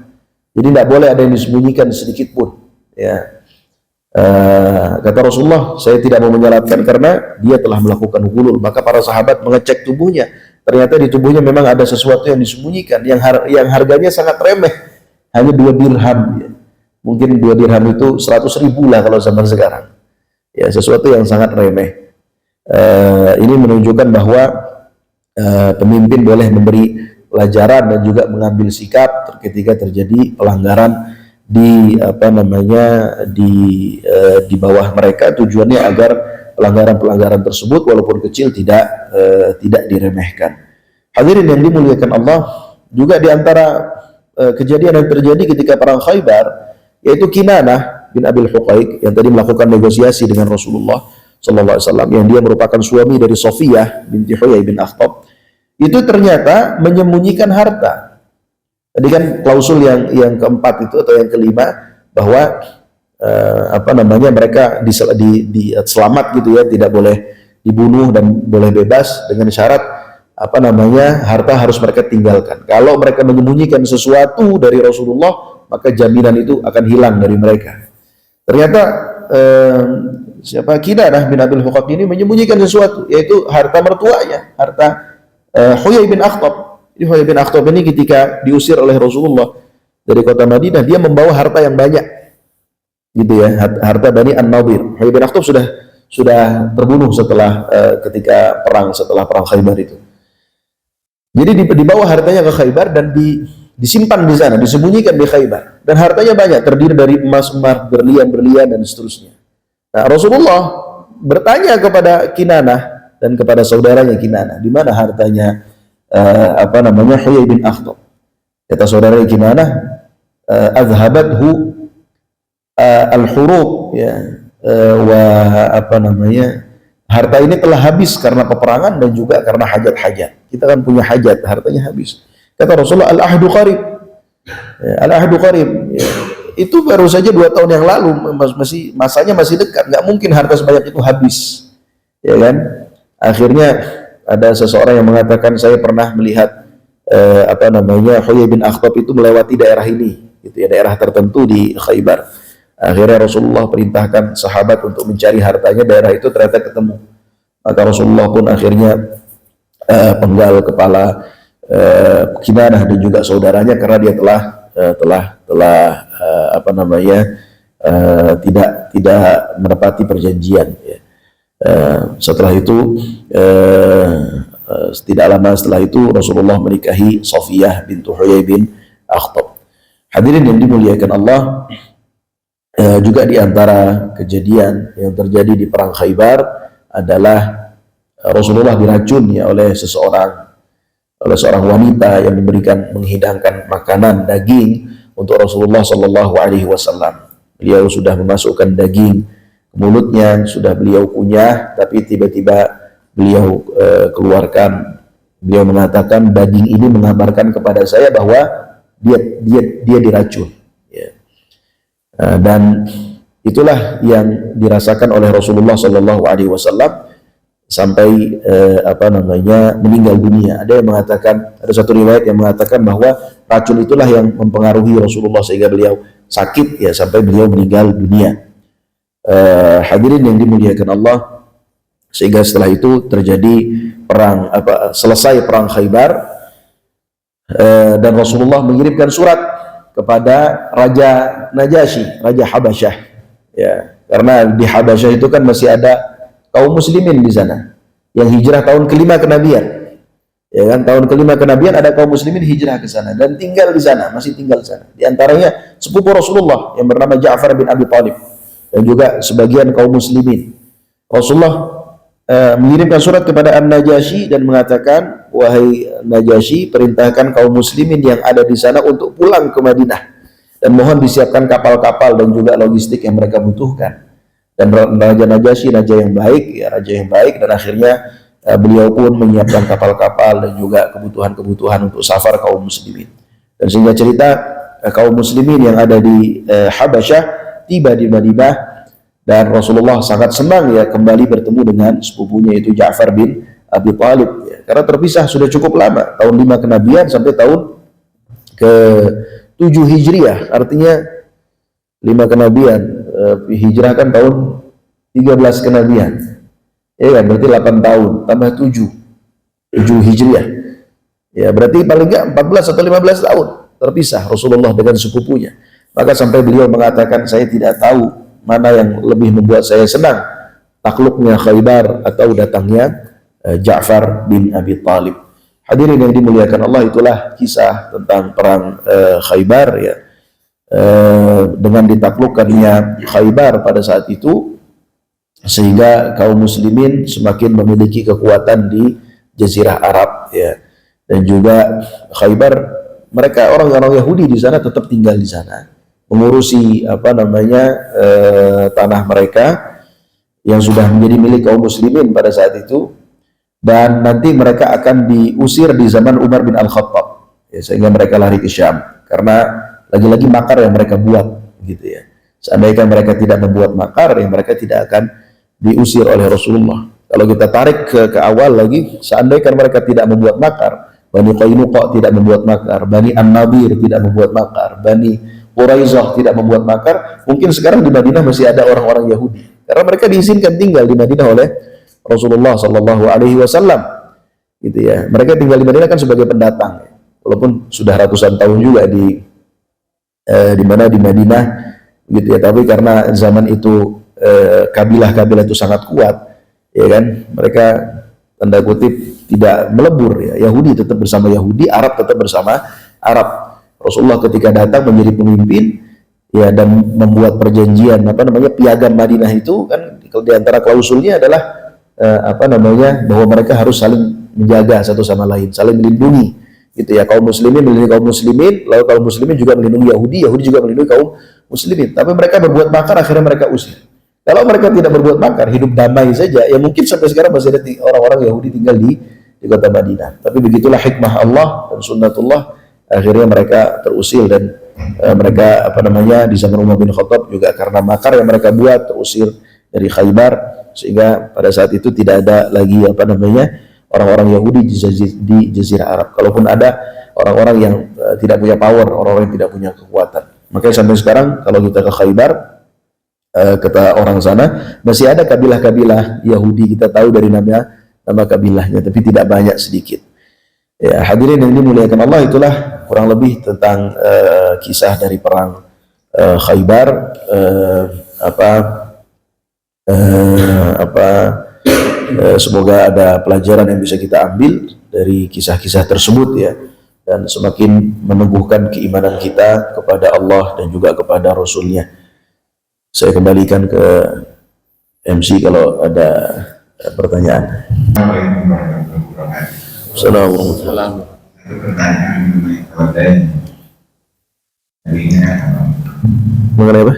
Jadi tidak boleh ada yang disembunyikan sedikit pun. Ya. Kata Rasulullah, saya tidak mau menyalatkan karena dia telah melakukan ghulul. Maka para sahabat mengecek tubuhnya. Ternyata di tubuhnya memang ada sesuatu yang disembunyikan, yang harganya sangat remeh, hanya 2 dirham. Ya. Mungkin 2 dirham itu 100.000 lah kalau zaman sekarang. Ya, sesuatu yang sangat remeh. Ini menunjukkan bahwa pemimpin boleh memberi pelajaran dan juga mengambil sikap ketika terjadi pelanggaran di di bawah mereka. Tujuannya agar pelanggaran-pelanggaran tersebut walaupun kecil tidak diremehkan. Hadirin yang dimuliakan Allah, juga di antara kejadian yang terjadi ketika perang Khaybar, yaitu Kinanah bin Abil Huqaiq yang tadi melakukan negosiasi dengan Rasulullah sallallahu alaihi wasallam, yang dia merupakan suami dari Safiyah binti Huyai bin Akhtab, itu ternyata menyembunyikan harta. Tadi kan klausul yang keempat itu atau yang kelima, bahwa mereka selamat gitu ya, tidak boleh dibunuh dan boleh bebas, dengan syarat harta harus mereka tinggalkan. Kalau mereka menyembunyikan sesuatu dari Rasulullah, maka jaminan itu akan hilang dari mereka. Ternyata Kinanah bin Abil Huqaiq ini menyembunyikan sesuatu, yaitu harta mertuanya, harta Huyai bin Akhtab. Jadi Huyai bin Akhtab ini ketika diusir oleh Rasulullah dari kota Madinah, dia membawa harta yang banyak, gitu ya, harta Bani An-Nadir. Huyai bin Akhtab sudah terbunuh setelah ketika setelah perang Khaybar itu. Jadi dibawa hartanya ke Khaybar dan disimpan di sana, disembunyikan di Khaybar. Dan hartanya banyak, terdiri dari emas, berlian-berlian dan seterusnya. Nah, Rasulullah bertanya kepada Kinanah dan kepada saudaranya Kinanah, di mana hartanya Huyai bin Akhtab. Kata saudaranya Kinanah, azhabathu al-hurub, ya, harta ini telah habis karena peperangan dan juga karena hajat-hajat. Kita kan punya hajat, hartanya habis. Kata Rasulullah, al-ahdu qarib. Ya, al-ahdu qarib. Ya, itu baru saja 2 tahun yang lalu, masanya masih dekat. Nggak mungkin harta sebanyak itu habis. Ya kan? Akhirnya ada seseorang yang mengatakan, saya pernah melihat Huyai bin Akhtab itu melewati daerah ini, gitu ya, daerah tertentu di Khaybar. Akhirnya Rasulullah perintahkan sahabat untuk mencari hartanya, daerah itu ternyata ketemu. Maka Rasulullah pun akhirnya penggal kepala Kinanah dan juga saudaranya karena dia tidak menepati perjanjian. Ya. Setelah itu tidak lama setelah itu Rasulullah menikahi Safiyah bintu Huyai bin Akhtab. Hadirin yang dimuliakan Allah, juga di antara kejadian yang terjadi di perang Khaybar adalah Rasulullah diracun ya oleh seorang wanita yang menghidangkan makanan daging untuk Rasulullah Shallallahu Alaihi Wasallam. Beliau sudah memasukkan daging ke mulutnya, sudah beliau kunyah, tapi tiba-tiba beliau beliau mengatakan, daging ini mengabarkan kepada saya bahwa dia diracun. Ya. Dan itulah yang dirasakan oleh Rasulullah Shallallahu Alaihi Wasallam sampai meninggal dunia. Ada yang mengatakan, ada satu riwayat yang mengatakan bahwa racun itulah yang mempengaruhi Rasulullah sehingga beliau sakit ya sampai beliau meninggal dunia. Hadirin yang dimuliakan Allah, sehingga setelah itu terjadi selesai perang Khaybar, dan Rasulullah mengirimkan surat kepada Raja Najasyi, Raja Habasyah, ya, karena di Habasyah itu kan masih ada kaum muslimin di sana yang hijrah tahun kelima kenabian, ya kan, tahun kelima kenabian ada kaum muslimin hijrah ke sana dan tinggal di sana, masih tinggal di sana. Di antaranya sepupu Rasulullah yang bernama Ja'far bin Abi Thalib dan juga sebagian kaum muslimin. Rasulullah mengirimkan surat kepada An-Najasyi dan mengatakan, wahai Najasyi, perintahkan kaum muslimin yang ada di sana untuk pulang ke Madinah dan mohon disiapkan kapal-kapal dan juga logistik yang mereka butuhkan. Dan Raja Najasyi raja yang baik, dan akhirnya beliau pun menyiapkan kapal-kapal dan juga kebutuhan-kebutuhan untuk safar kaum muslimin. Dan sehingga cerita kaum muslimin yang ada di Habasyah tiba di Madinah Dan Rasulullah sangat senang ya kembali bertemu dengan sepupunya itu Ja'far bin Abi Thalib ya. Karena terpisah sudah cukup lama, tahun 5 kenabian sampai tahun ke-7 Hijriah, artinya 5 kenabian, hijrah kan tahun 13 kenabian. Ya kan, berarti 8 tahun tambah 7 Hijriah. Ya, berarti paling enggak 14 atau 15 tahun terpisah Rasulullah dengan sepupunya. Maka sampai beliau mengatakan, saya tidak tahu mana yang lebih membuat saya senang, takluknya Khaybar atau datangnya Ja'far bin Abi Thalib. Hadirin yang dimuliakan Allah, itulah kisah tentang perang Khaybar ya. Dengan ditaklukkannya Khaybar pada saat itu, sehingga kaum muslimin semakin memiliki kekuatan di Jazirah Arab ya. Dan juga Khaybar, mereka orang-orang Yahudi di sana tetap tinggal di sana, mengurusi tanah mereka yang sudah menjadi milik kaum muslimin pada saat itu. Dan nanti mereka akan diusir di zaman Umar bin Al-Khattab ya, sehingga mereka lari ke Syam karena lagi-lagi makar yang mereka buat gitu ya. Seandainya mereka tidak membuat makar, ya mereka tidak akan diusir oleh Rasulullah. Kalau kita tarik ke awal lagi, seandainya mereka tidak membuat makar, Bani Qainuqa tidak membuat makar, Bani An-Nadir tidak membuat makar, Bani Quraisyah tidak membuat makar, mungkin sekarang di Madinah masih ada orang-orang Yahudi karena mereka diizinkan tinggal di Madinah oleh Rasulullah Shallallahu Alaihi Wasallam, gitu ya. Mereka tinggal di Madinah kan sebagai pendatang, walaupun sudah ratusan tahun juga di Madinah, gitu ya. Tapi karena zaman itu kabilah-kabilah itu sangat kuat, ya kan. Mereka tanda kutip tidak melebur, ya. Yahudi tetap bersama Yahudi, Arab tetap bersama Arab. Rasulullah ketika datang menjadi pemimpin, ya, dan membuat perjanjian piagam Madinah itu kan di antara klausulnya adalah bahwa mereka harus saling menjaga satu sama lain, saling melindungi, gitu ya. Kaum muslimin melindungi kaum muslimin, lalu kaum muslimin juga melindungi Yahudi, Yahudi juga melindungi kaum muslimin. Tapi mereka berbuat makar, akhirnya mereka usir. Kalau mereka tidak berbuat makar, hidup damai saja, ya mungkin sampai sekarang masih ada orang-orang Yahudi tinggal di kota Madinah. Tapi begitulah hikmah Allah dan sunnatullah, akhirnya mereka terusir. Dan mereka di zaman Umar bin Khattab juga karena makar yang mereka buat terusir dari Khaybar, sehingga pada saat itu tidak ada lagi orang-orang Yahudi di Jazirah Arab. Kalaupun ada orang-orang yang tidak punya power, orang-orang yang tidak punya kekuatan. Makanya sampai sekarang kalau kita ke Khaybar, kata orang sana masih ada kabilah-kabilah Yahudi, kita tahu dari nama kabilahnya, tapi tidak banyak, sedikit. Ya, hadirin yang dimuliakan Allah, itulah kurang lebih tentang kisah dari perang Khaybar. Semoga ada pelajaran yang bisa kita ambil dari kisah-kisah tersebut ya, dan semakin meneguhkan keimanan kita kepada Allah dan juga kepada Rasulnya. Saya kembalikan ke MC kalau ada pertanyaan. Assalamualaikum. Pertanyaan mengenai keledai. Mengenai apa?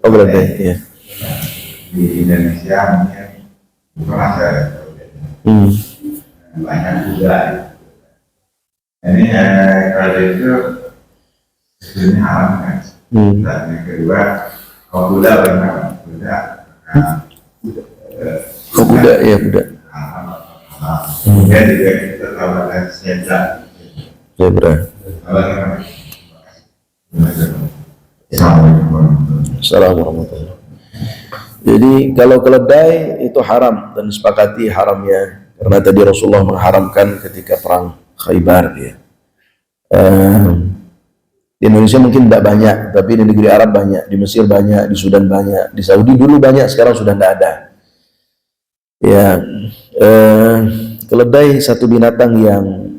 Oh, keledai, ya. Di Indonesia mungkin bukan ada banyak kuda. Ini keledai itu sebenarnya haram kan. Dan yang kedua, kalau kuda bagaimana? Kuda ya, kuda. Kemudian juga kita tahu ada zebra. Zebra. Assalamualaikum warahmatullahi. Jadi kalau keledai itu haram dan disepakati haramnya, karena tadi Rasulullah mengharamkan ketika perang Khaybar ya. Di Indonesia mungkin tidak banyak, tapi di negeri Arab banyak, di Mesir banyak, di Sudan banyak, di Saudi dulu banyak, sekarang sudah tidak ada. Ya, keledai satu binatang yang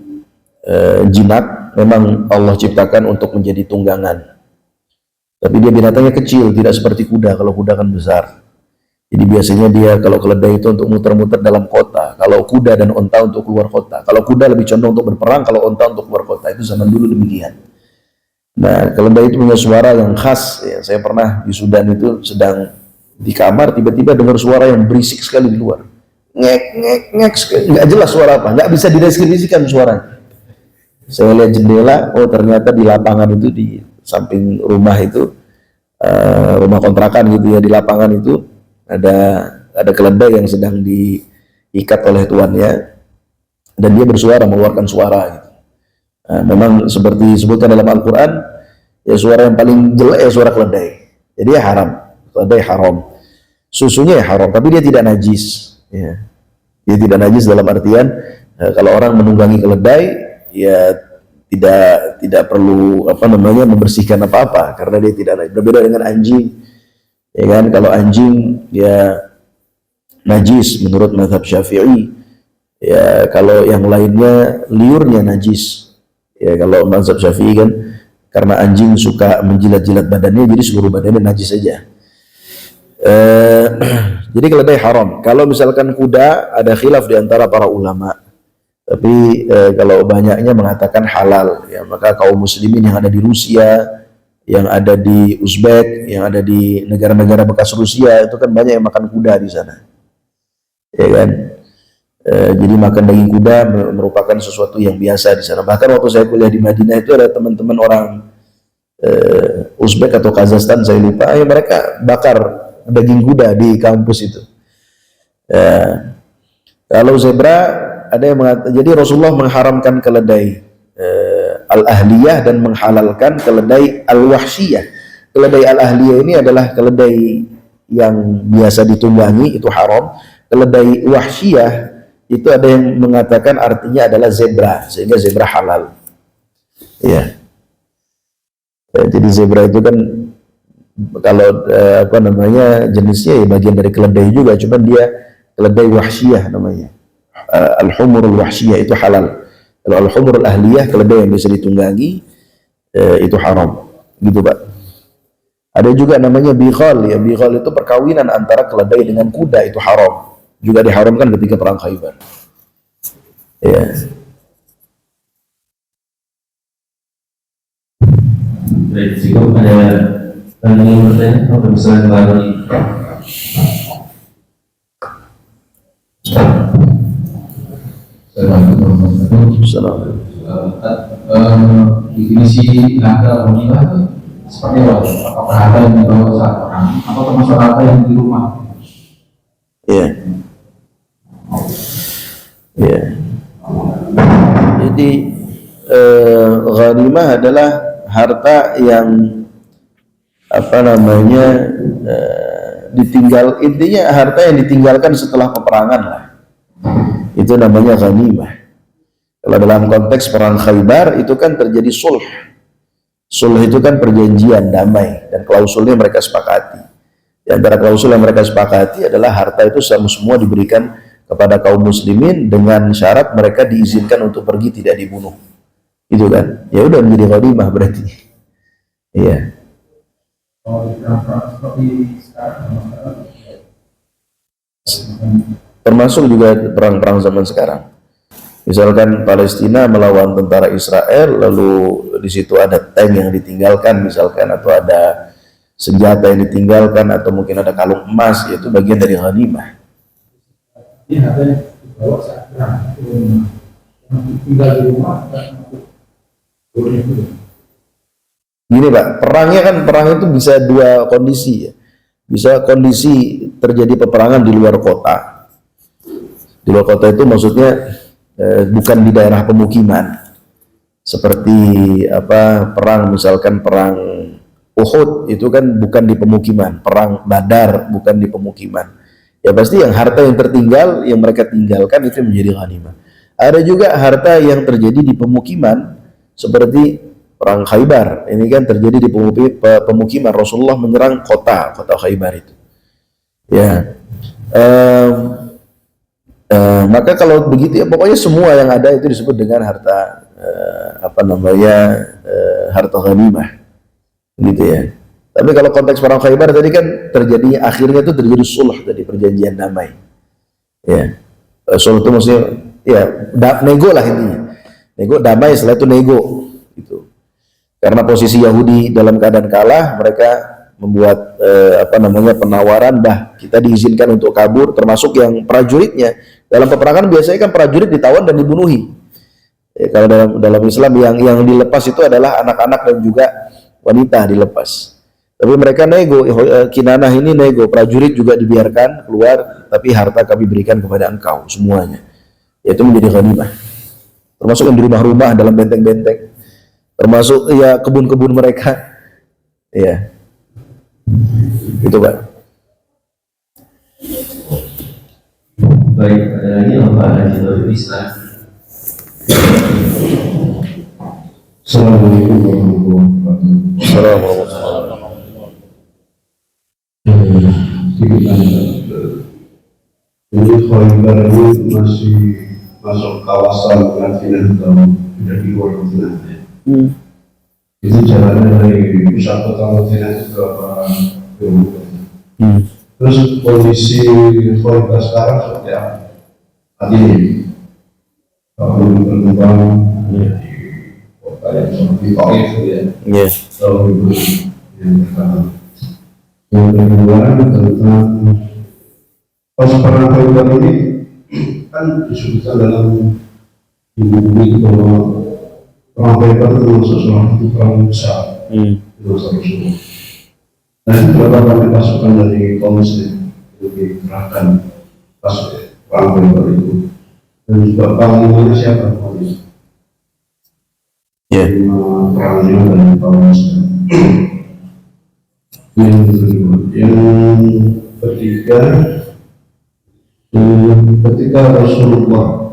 jinak, memang Allah ciptakan untuk menjadi tunggangan. Tapi dia binatangnya kecil, tidak seperti kuda. Kalau kuda kan besar. Jadi biasanya dia, kalau keledai itu untuk muter-muter dalam kota, kalau kuda dan onta untuk keluar kota. Kalau kuda lebih condong untuk berperang, kalau onta untuk keluar kota. Itu zaman dulu demikian. Nah, keledai itu punya suara yang khas. Ya, saya pernah di Sudan itu sedang di kamar, tiba-tiba dengar suara yang berisik sekali di luar. Ngek, ngek, ngek, nggak jelas suara apa, nggak bisa dideskripsikan suaranya. Saya lihat jendela, oh ternyata di lapangan itu, di samping rumah itu, rumah kontrakan gitu ya, di lapangan itu ada keledai yang sedang diikat oleh tuannya dan dia bersuara, mengeluarkan suara gitu. Memang seperti disebutkan dalam Al-Quran, ya suara yang paling jelek ya suara keledai. Jadi ya haram, keledai haram. Susunya ya haram, tapi dia tidak najis. Ya. Dia tidak najis dalam artian kalau orang menunggangi keledai, ya tidak perlu membersihkan apa-apa karena dia tidak najis. Berbeda dengan anjing, ya kan? Kalau anjing ya najis menurut mazhab Syafi'i. Ya kalau yang lainnya liurnya najis. Ya kalau mazhab Syafi'i kan karena anjing suka menjilat-jilat badannya, jadi seluruh badannya najis saja. Jadi keledai haram. Kalau misalkan kuda, ada khilaf di antara para ulama. Tapi kalau banyaknya mengatakan halal, ya maka kaum muslimin yang ada di Rusia, yang ada di Uzbek, yang ada di negara-negara bekas Rusia itu kan banyak yang makan kuda di sana, ya kan? Jadi makan daging kuda merupakan sesuatu yang biasa di sana. Bahkan waktu saya kuliah di Madinah itu ada teman-teman orang Uzbek atau Kazakhstan, saya lupa, mereka bakar daging kuda di kampus itu. Kalau zebra ada yang mengatakan, jadi Rasulullah mengharamkan keledai al-ahliyah dan menghalalkan keledai al-wahsyiyah. Keledai al-ahliyah ini adalah keledai yang biasa ditunggangi, itu haram. Keledai wahsyiyah itu ada yang mengatakan artinya adalah zebra, sehingga zebra halal. Ya. Jadi zebra itu kan kalau jenisnya ya bagian dari keledai juga, cuman dia keledai wahsyiyah namanya. Al-humurul wahsyiyah itu halal. Kalau al-humurul ahliyah, keledai yang bisa ditunggangi, itu haram. Gitu, Pak. Ada juga namanya bighal, ya. Bighal itu perkawinan antara keledai dengan kuda, itu haram. Juga diharamkan ketika perang Khaybar. Ya. Baik, cukup ada pertanyaan atau misalnya baru ini. Assalamualaikum. Definisi harta wanita seperti apa? Apakah harta yang dibawa saat perang atau termasuk harta yang di rumah? Iya. Iya. Jadi ghanimah adalah harta yang intinya harta yang ditinggalkan setelah peperangan lah. Itu namanya ghanimah. Kalau dalam konteks perang Khaybar itu kan terjadi sulh. Sulh itu kan perjanjian damai dan klausulnya mereka sepakati. Di antara klausul yang mereka sepakati adalah harta itu semua diberikan kepada kaum muslimin dengan syarat mereka diizinkan untuk pergi, tidak dibunuh. Itu kan. Ya udah menjadi ghanimah berarti. Iya. Termasuk juga perang-perang zaman sekarang. Misalkan Palestina melawan tentara Israel, lalu di situ ada tank yang ditinggalkan misalkan, atau ada senjata yang ditinggalkan, atau mungkin ada kalung emas, yaitu bagian dari ghanimah. Gini Pak, perang itu bisa dua kondisi ya. Bisa kondisi terjadi peperangan di luar kota. Di luar kota itu maksudnya bukan di daerah pemukiman. Seperti perang misalkan perang Uhud itu kan bukan di pemukiman, perang Badar bukan di pemukiman. Ya pasti yang harta yang tertinggal yang mereka tinggalkan itu menjadi ghanimah. Ada juga harta yang terjadi di pemukiman seperti perang Khaybar. Ini kan terjadi di pemukiman. Rasulullah menyerang kota Khaybar itu. Ya. Maka kalau begitu ya pokoknya semua yang ada itu disebut dengan harta harta ghanimah. Gitu ya. Tapi kalau konteks perang Khaybar tadi kan akhirnya itu terjadi sulh tadi, perjanjian damai. Ya. Sulh itu maksudnya ya nego lah intinya. Nego damai, setelah itu nego gitu. Karena posisi Yahudi dalam keadaan kalah, mereka membuat penawaran, kita diizinkan untuk kabur, termasuk yang prajuritnya. Dalam peperangan biasanya kan prajurit ditawan dan dibunuhi. Kalau dalam Islam yang dilepas itu adalah anak-anak dan juga wanita dilepas. Tapi mereka nego, Kinanah ini nego, prajurit juga dibiarkan keluar, tapi harta kami berikan kepada engkau semuanya. Yaitu menjadi ghanimah. Termasuk yang di rumah-rumah, dalam benteng-benteng. Termasuk ya kebun-kebun mereka. Ya. Itu Pak. Baik, ada lagi Bapak Haji Nurul Islam. Assalamualaikum warahmatullahi wabarakatuh. Assalamualaikum. Jadi Khaybar ini masih masuk kawasan Madinah atau tidak di luar Madinah? Itu jalannya dari pusat kota Madinah itu berapa kilometer? Terus kondisi Khaybar sekarang seperti apa? Tadi tahun berkembang di kota yang seperti Taif ya. Ya. Tahun itu yang pertama. Yang kedua tentang pas perang Khaybar ini kan disebutkan dalam buku bahwa perang Khaybar itu termasuk salah satu perang besar di masa Rasulullah. Dan beberapa kali pasukan dari kaum muslim itu dikerahkan pas perang Khaybar itu. Dan juga panglimanya siapa? Ya. Perangnya dari kaum muslim. Yang ketiga, ketika Rasulullah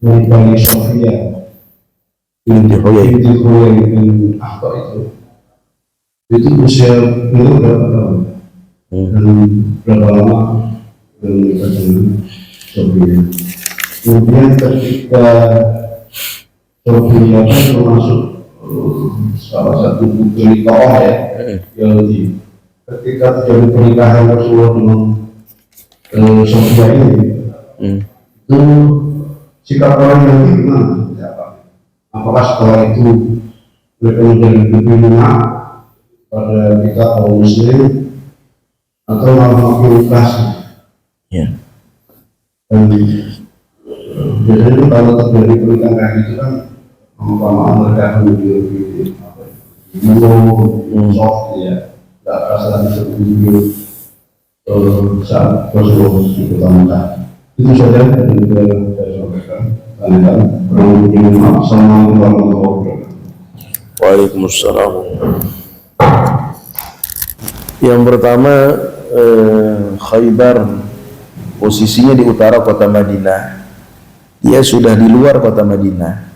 menikahi Sofia binti Huyai bin Akhtar itu usia beliau berapa tahun dan berapa lama beliau menikah dengan Sofia. Kemudian ketika Sofia kan termasuk salah satu putri To'ah ya, Yahudi. Ketika terjadi pernikahan Rasulullah dengan Sofia ini, itu sikap orang yang gimana? Apakah setelah itu mereka menjadi lebih lunak pada kita kaum muslim atau malah makin keras? Ya. Dan biasanya itu kalau terjadi pernikahan kayak gitu kan lama-lama mereka akan lebih soft ya, tidak rasa seperti saat Rasulullah dipertemukan. Itu saja yang saya sampaikan. Tanyakan, Assalamualaikum warahmatullahi wabarakatuh. Waalaikumsalam. Yang pertama, Khaybar posisinya di utara kota Madinah. Dia sudah di luar kota Madinah.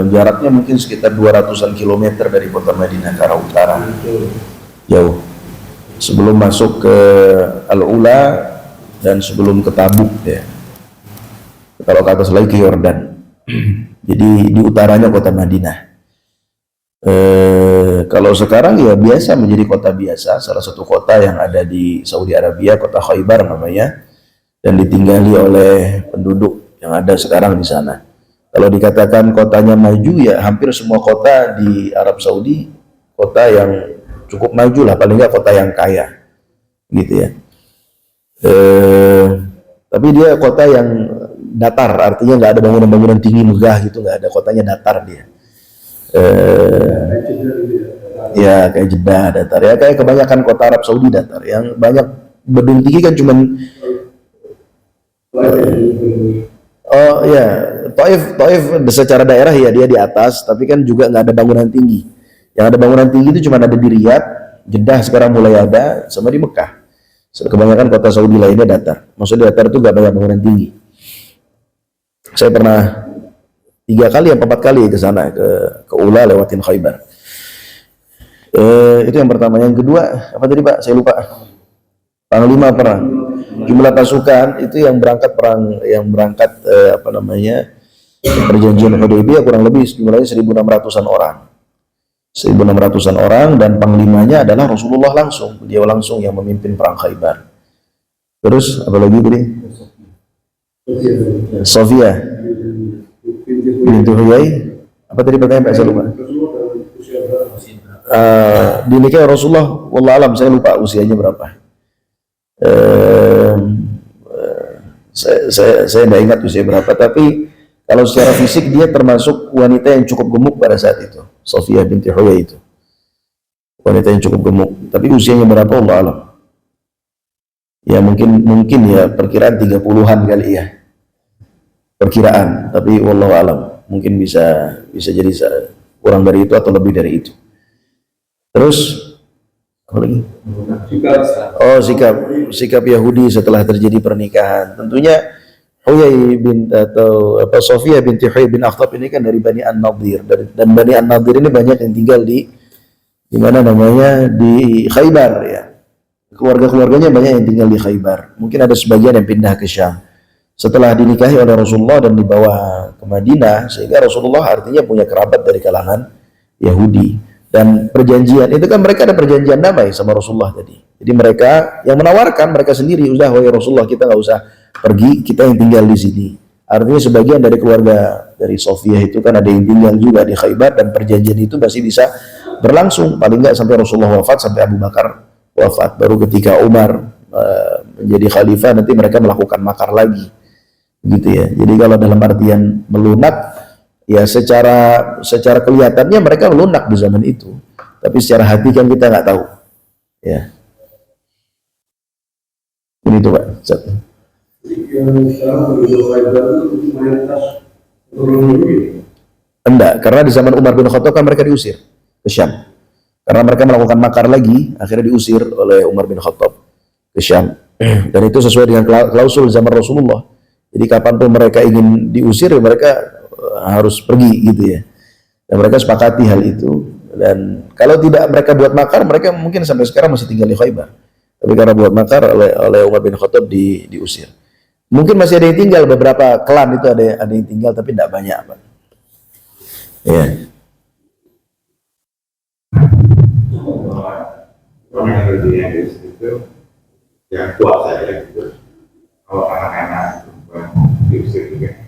Jaraknya mungkin sekitar 200-an kilometer dari kota Madinah ke arah utara. Jauh. Sebelum masuk ke Al-Ula dan sebelum ke Tabuk ya. Kalau ke atas lagi ke Yordan. Jadi di utaranya kota Madinah. Kalau sekarang ya biasa menjadi kota biasa, salah satu kota yang ada di Saudi Arabia, kota Khaybar namanya, dan ditinggali oleh penduduk yang ada sekarang di sana. Kalau dikatakan kotanya maju ya hampir semua kota di Arab Saudi kota yang cukup maju lah, paling nggak kota yang kaya, gitu ya. Tapi dia kota yang datar, artinya nggak ada bangunan-bangunan tinggi megah gitu, nggak ada, kotanya datar dia. Ya kayak Jeddah datar, ya kayak kebanyakan kota Arab Saudi datar. Yang banyak gedung tinggi kan cuman oh ya, Taif secara daerah ya dia di atas, tapi kan juga nggak ada bangunan tinggi. Yang ada bangunan tinggi itu cuma ada di Riyadh, Jeddah sekarang mulai ada, sama di Mekah. Kebanyakan kota Saudi lainnya datar. Maksudnya datar itu nggak banyak bangunan tinggi. Saya pernah 3 kali atau 4 kali ke sana, ke Ula lewatin Khaybar. Itu yang pertama. Yang kedua apa tadi Pak? Saya lupa. Panglima perang. Jumlah pasukan itu yang berangkat perang, yang berangkat perjanjian Hudaybiyah kurang lebih jumlahnya 1.600-an orang. 1.600-an orang dan panglimanya adalah Rasulullah langsung. Beliau langsung yang memimpin perang Khaybar. Terus apa lagi tadi? Sofia binti Huyai. Apa tadi pertanyaan Pak? Saya lupa. Dinikahi Rasulullah, wallah alam saya lupa usianya berapa. Saya tidak ingat usia berapa, tapi kalau secara fisik dia termasuk wanita yang cukup gemuk pada saat itu, Sofia binti Huyai itu. wanita yang cukup gemuk. Tapi usianya berapa Allah alam. Ya mungkin ya perkiraan 30-an kali ya. Perkiraan, tapi wallahu alam. Mungkin bisa jadi kurang dari itu atau lebih dari itu. Terus apa lagi? Oh, sikap Yahudi setelah terjadi pernikahan. Tentunya Huyai bin atau Sofia binti Huyai bin Akhtab ini kan dari Bani An-Nadir, dan Bani An-Nadir ini banyak yang tinggal di mana namanya di Khaybar ya. Keluarga-keluarganya banyak yang tinggal di Khaybar. Mungkin ada sebagian yang pindah ke Syam setelah dinikahi oleh Rasulullah dan dibawa ke Madinah, sehingga Rasulullah artinya punya kerabat dari kalangan Yahudi. Dan perjanjian itu kan mereka ada perjanjian damai sama Rasulullah tadi. Jadi mereka yang menawarkan, mereka sendiri, udah wahai Rasulullah, kita nggak usah pergi, kita yang tinggal di sini. Artinya sebagian dari keluarga dari Sofia itu kan ada yang tinggal juga di Khaybar, dan perjanjian itu masih bisa berlangsung paling nggak sampai Rasulullah wafat, sampai Abu Bakar wafat. Baru ketika Umar menjadi khalifah, nanti mereka melakukan makar lagi, gitu ya. Jadi kalau dalam artian melunak, ya secara kelihatannya mereka melunak di zaman itu, tapi secara hati kan kita nggak tahu, ya. Ini tuh Pak. Enggak, karena di zaman Umar bin Khattab kan mereka diusir ke Syam. Karena mereka melakukan makar lagi, akhirnya diusir oleh Umar bin Khattab ke Syam. Dan itu sesuai dengan klausul zaman Rasulullah. Jadi kapanpun mereka ingin diusir, mereka harus pergi gitu ya. Dan mereka sepakati hal itu. Dan kalau tidak mereka buat makar, mereka mungkin sampai sekarang masih tinggal di Khaybar. Tapi karena buat makar oleh Umar bin Khattab diusir. Mungkin masih ada yang tinggal, beberapa klan itu ada yang tinggal, tapi tidak banyak, Pak. Ya. Orang yang kerjanya di situ yang kuat saja gitu. Kalau anak-anak diusir juga.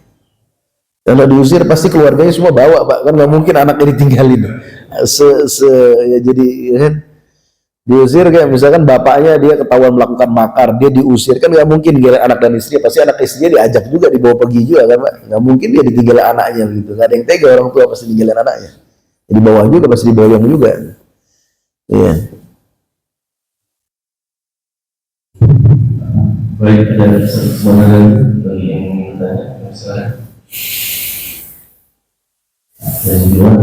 Kalau diusir pasti keluarganya semua bawa, Pak. Kan nggak mungkin anaknya ditinggalin. Ya jadi ya kan, diusir kayak misalkan bapaknya dia ketahuan melakukan makar, dia diusir, kan nggak mungkin dia anak dan istri, pasti anak istrinya diajak juga, dibawa pergi juga kan, Pak. Nggak mungkin dia ditinggalin anaknya gitu. Nggak ada yang tega orang tua pasti tinggalin anaknya. Jadi bawah juga pasti diboyong juga. Iya. Baik, ada semuanya bagi yang ingin bertanya, silakan. Dari luar.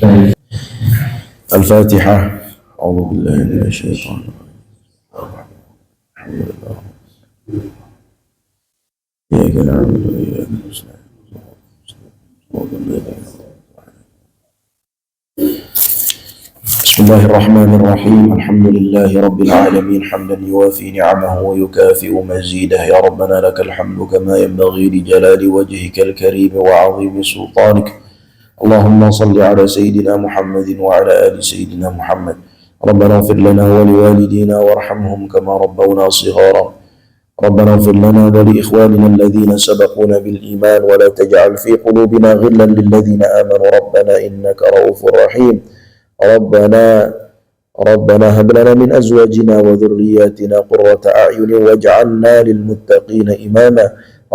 Baik. Al-Fatihah. A'udzu billahi minasyaitonir rajim. Iyyaka na'budu wa iyyaka nasta'in. بسم الله الرحمن الرحيم. الحمد لله رب العالمين، حمدا يوافي نعمه ويكافئ مزيده. يا ربنا لك الحمد كما ينبغي لجلال وجهك الكريم وعظيم سلطانك. اللهم صل على سيدنا محمد وعلى آل سيدنا محمد. ربنا اغفر لنا ولوالدينا وارحمهم كما ربونا صغارا. ربنا اغفر لنا ولإخواننا الذين سبقونا بالإيمان ولا تجعل في قلوبنا غلا للذين آمنوا ربنا إنك رؤوف رحيم. ربنا هب لنا من أزواجنا وذرياتنا قرة أعين واجعلنا للمتقين إماما.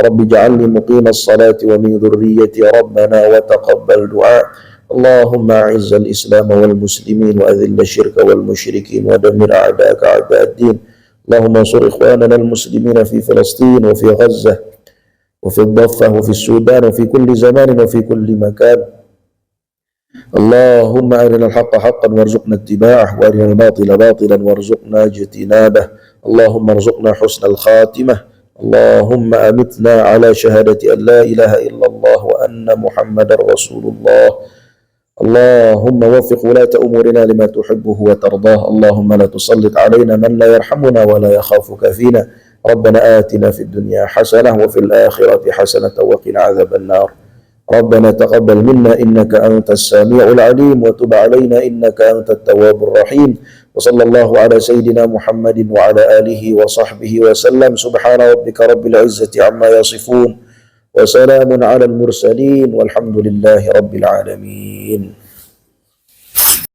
رب اجعلني مقيم الصلاة ومن ذريتي ربنا وتقبل دعاء. اللهم أعز الإسلام والمسلمين وأذل الشرك والمشركين ودمر أعداءك أعداء الدين. اللهم انصر إخواننا المسلمين في فلسطين وفي غزة وفي الضفة وفي السودان وفي كل زمان وفي كل مكان. اللهم أرنا الحق حقا وارزقنا اتباعه وأرنا الباطل باطلا وارزقنا اجتنابه. اللهم ارزقنا حسن الخاتمة. اللهم أمتنا على شهادة أن لا إله إلا الله وأن محمدا رسول الله. اللهم وفق ولاة أمورنا لما تحبه وترضاه. اللهم لا تسلط علينا من لا يرحمنا ولا يخافك فينا. ربنا آتنا في الدنيا حسنة وفي الآخرة حسنة وقنا عذاب النار. ربنا تقبل منا إنك أنت السميع العليم وتب علينا إنك أنت التواب الرحيم. وصلى الله على سيدنا محمد وعلى آله وصحبه وسلم. سبحان ربك رب العزة عما يصفون وسلام على المرسلين والحمد لله رب العالمين.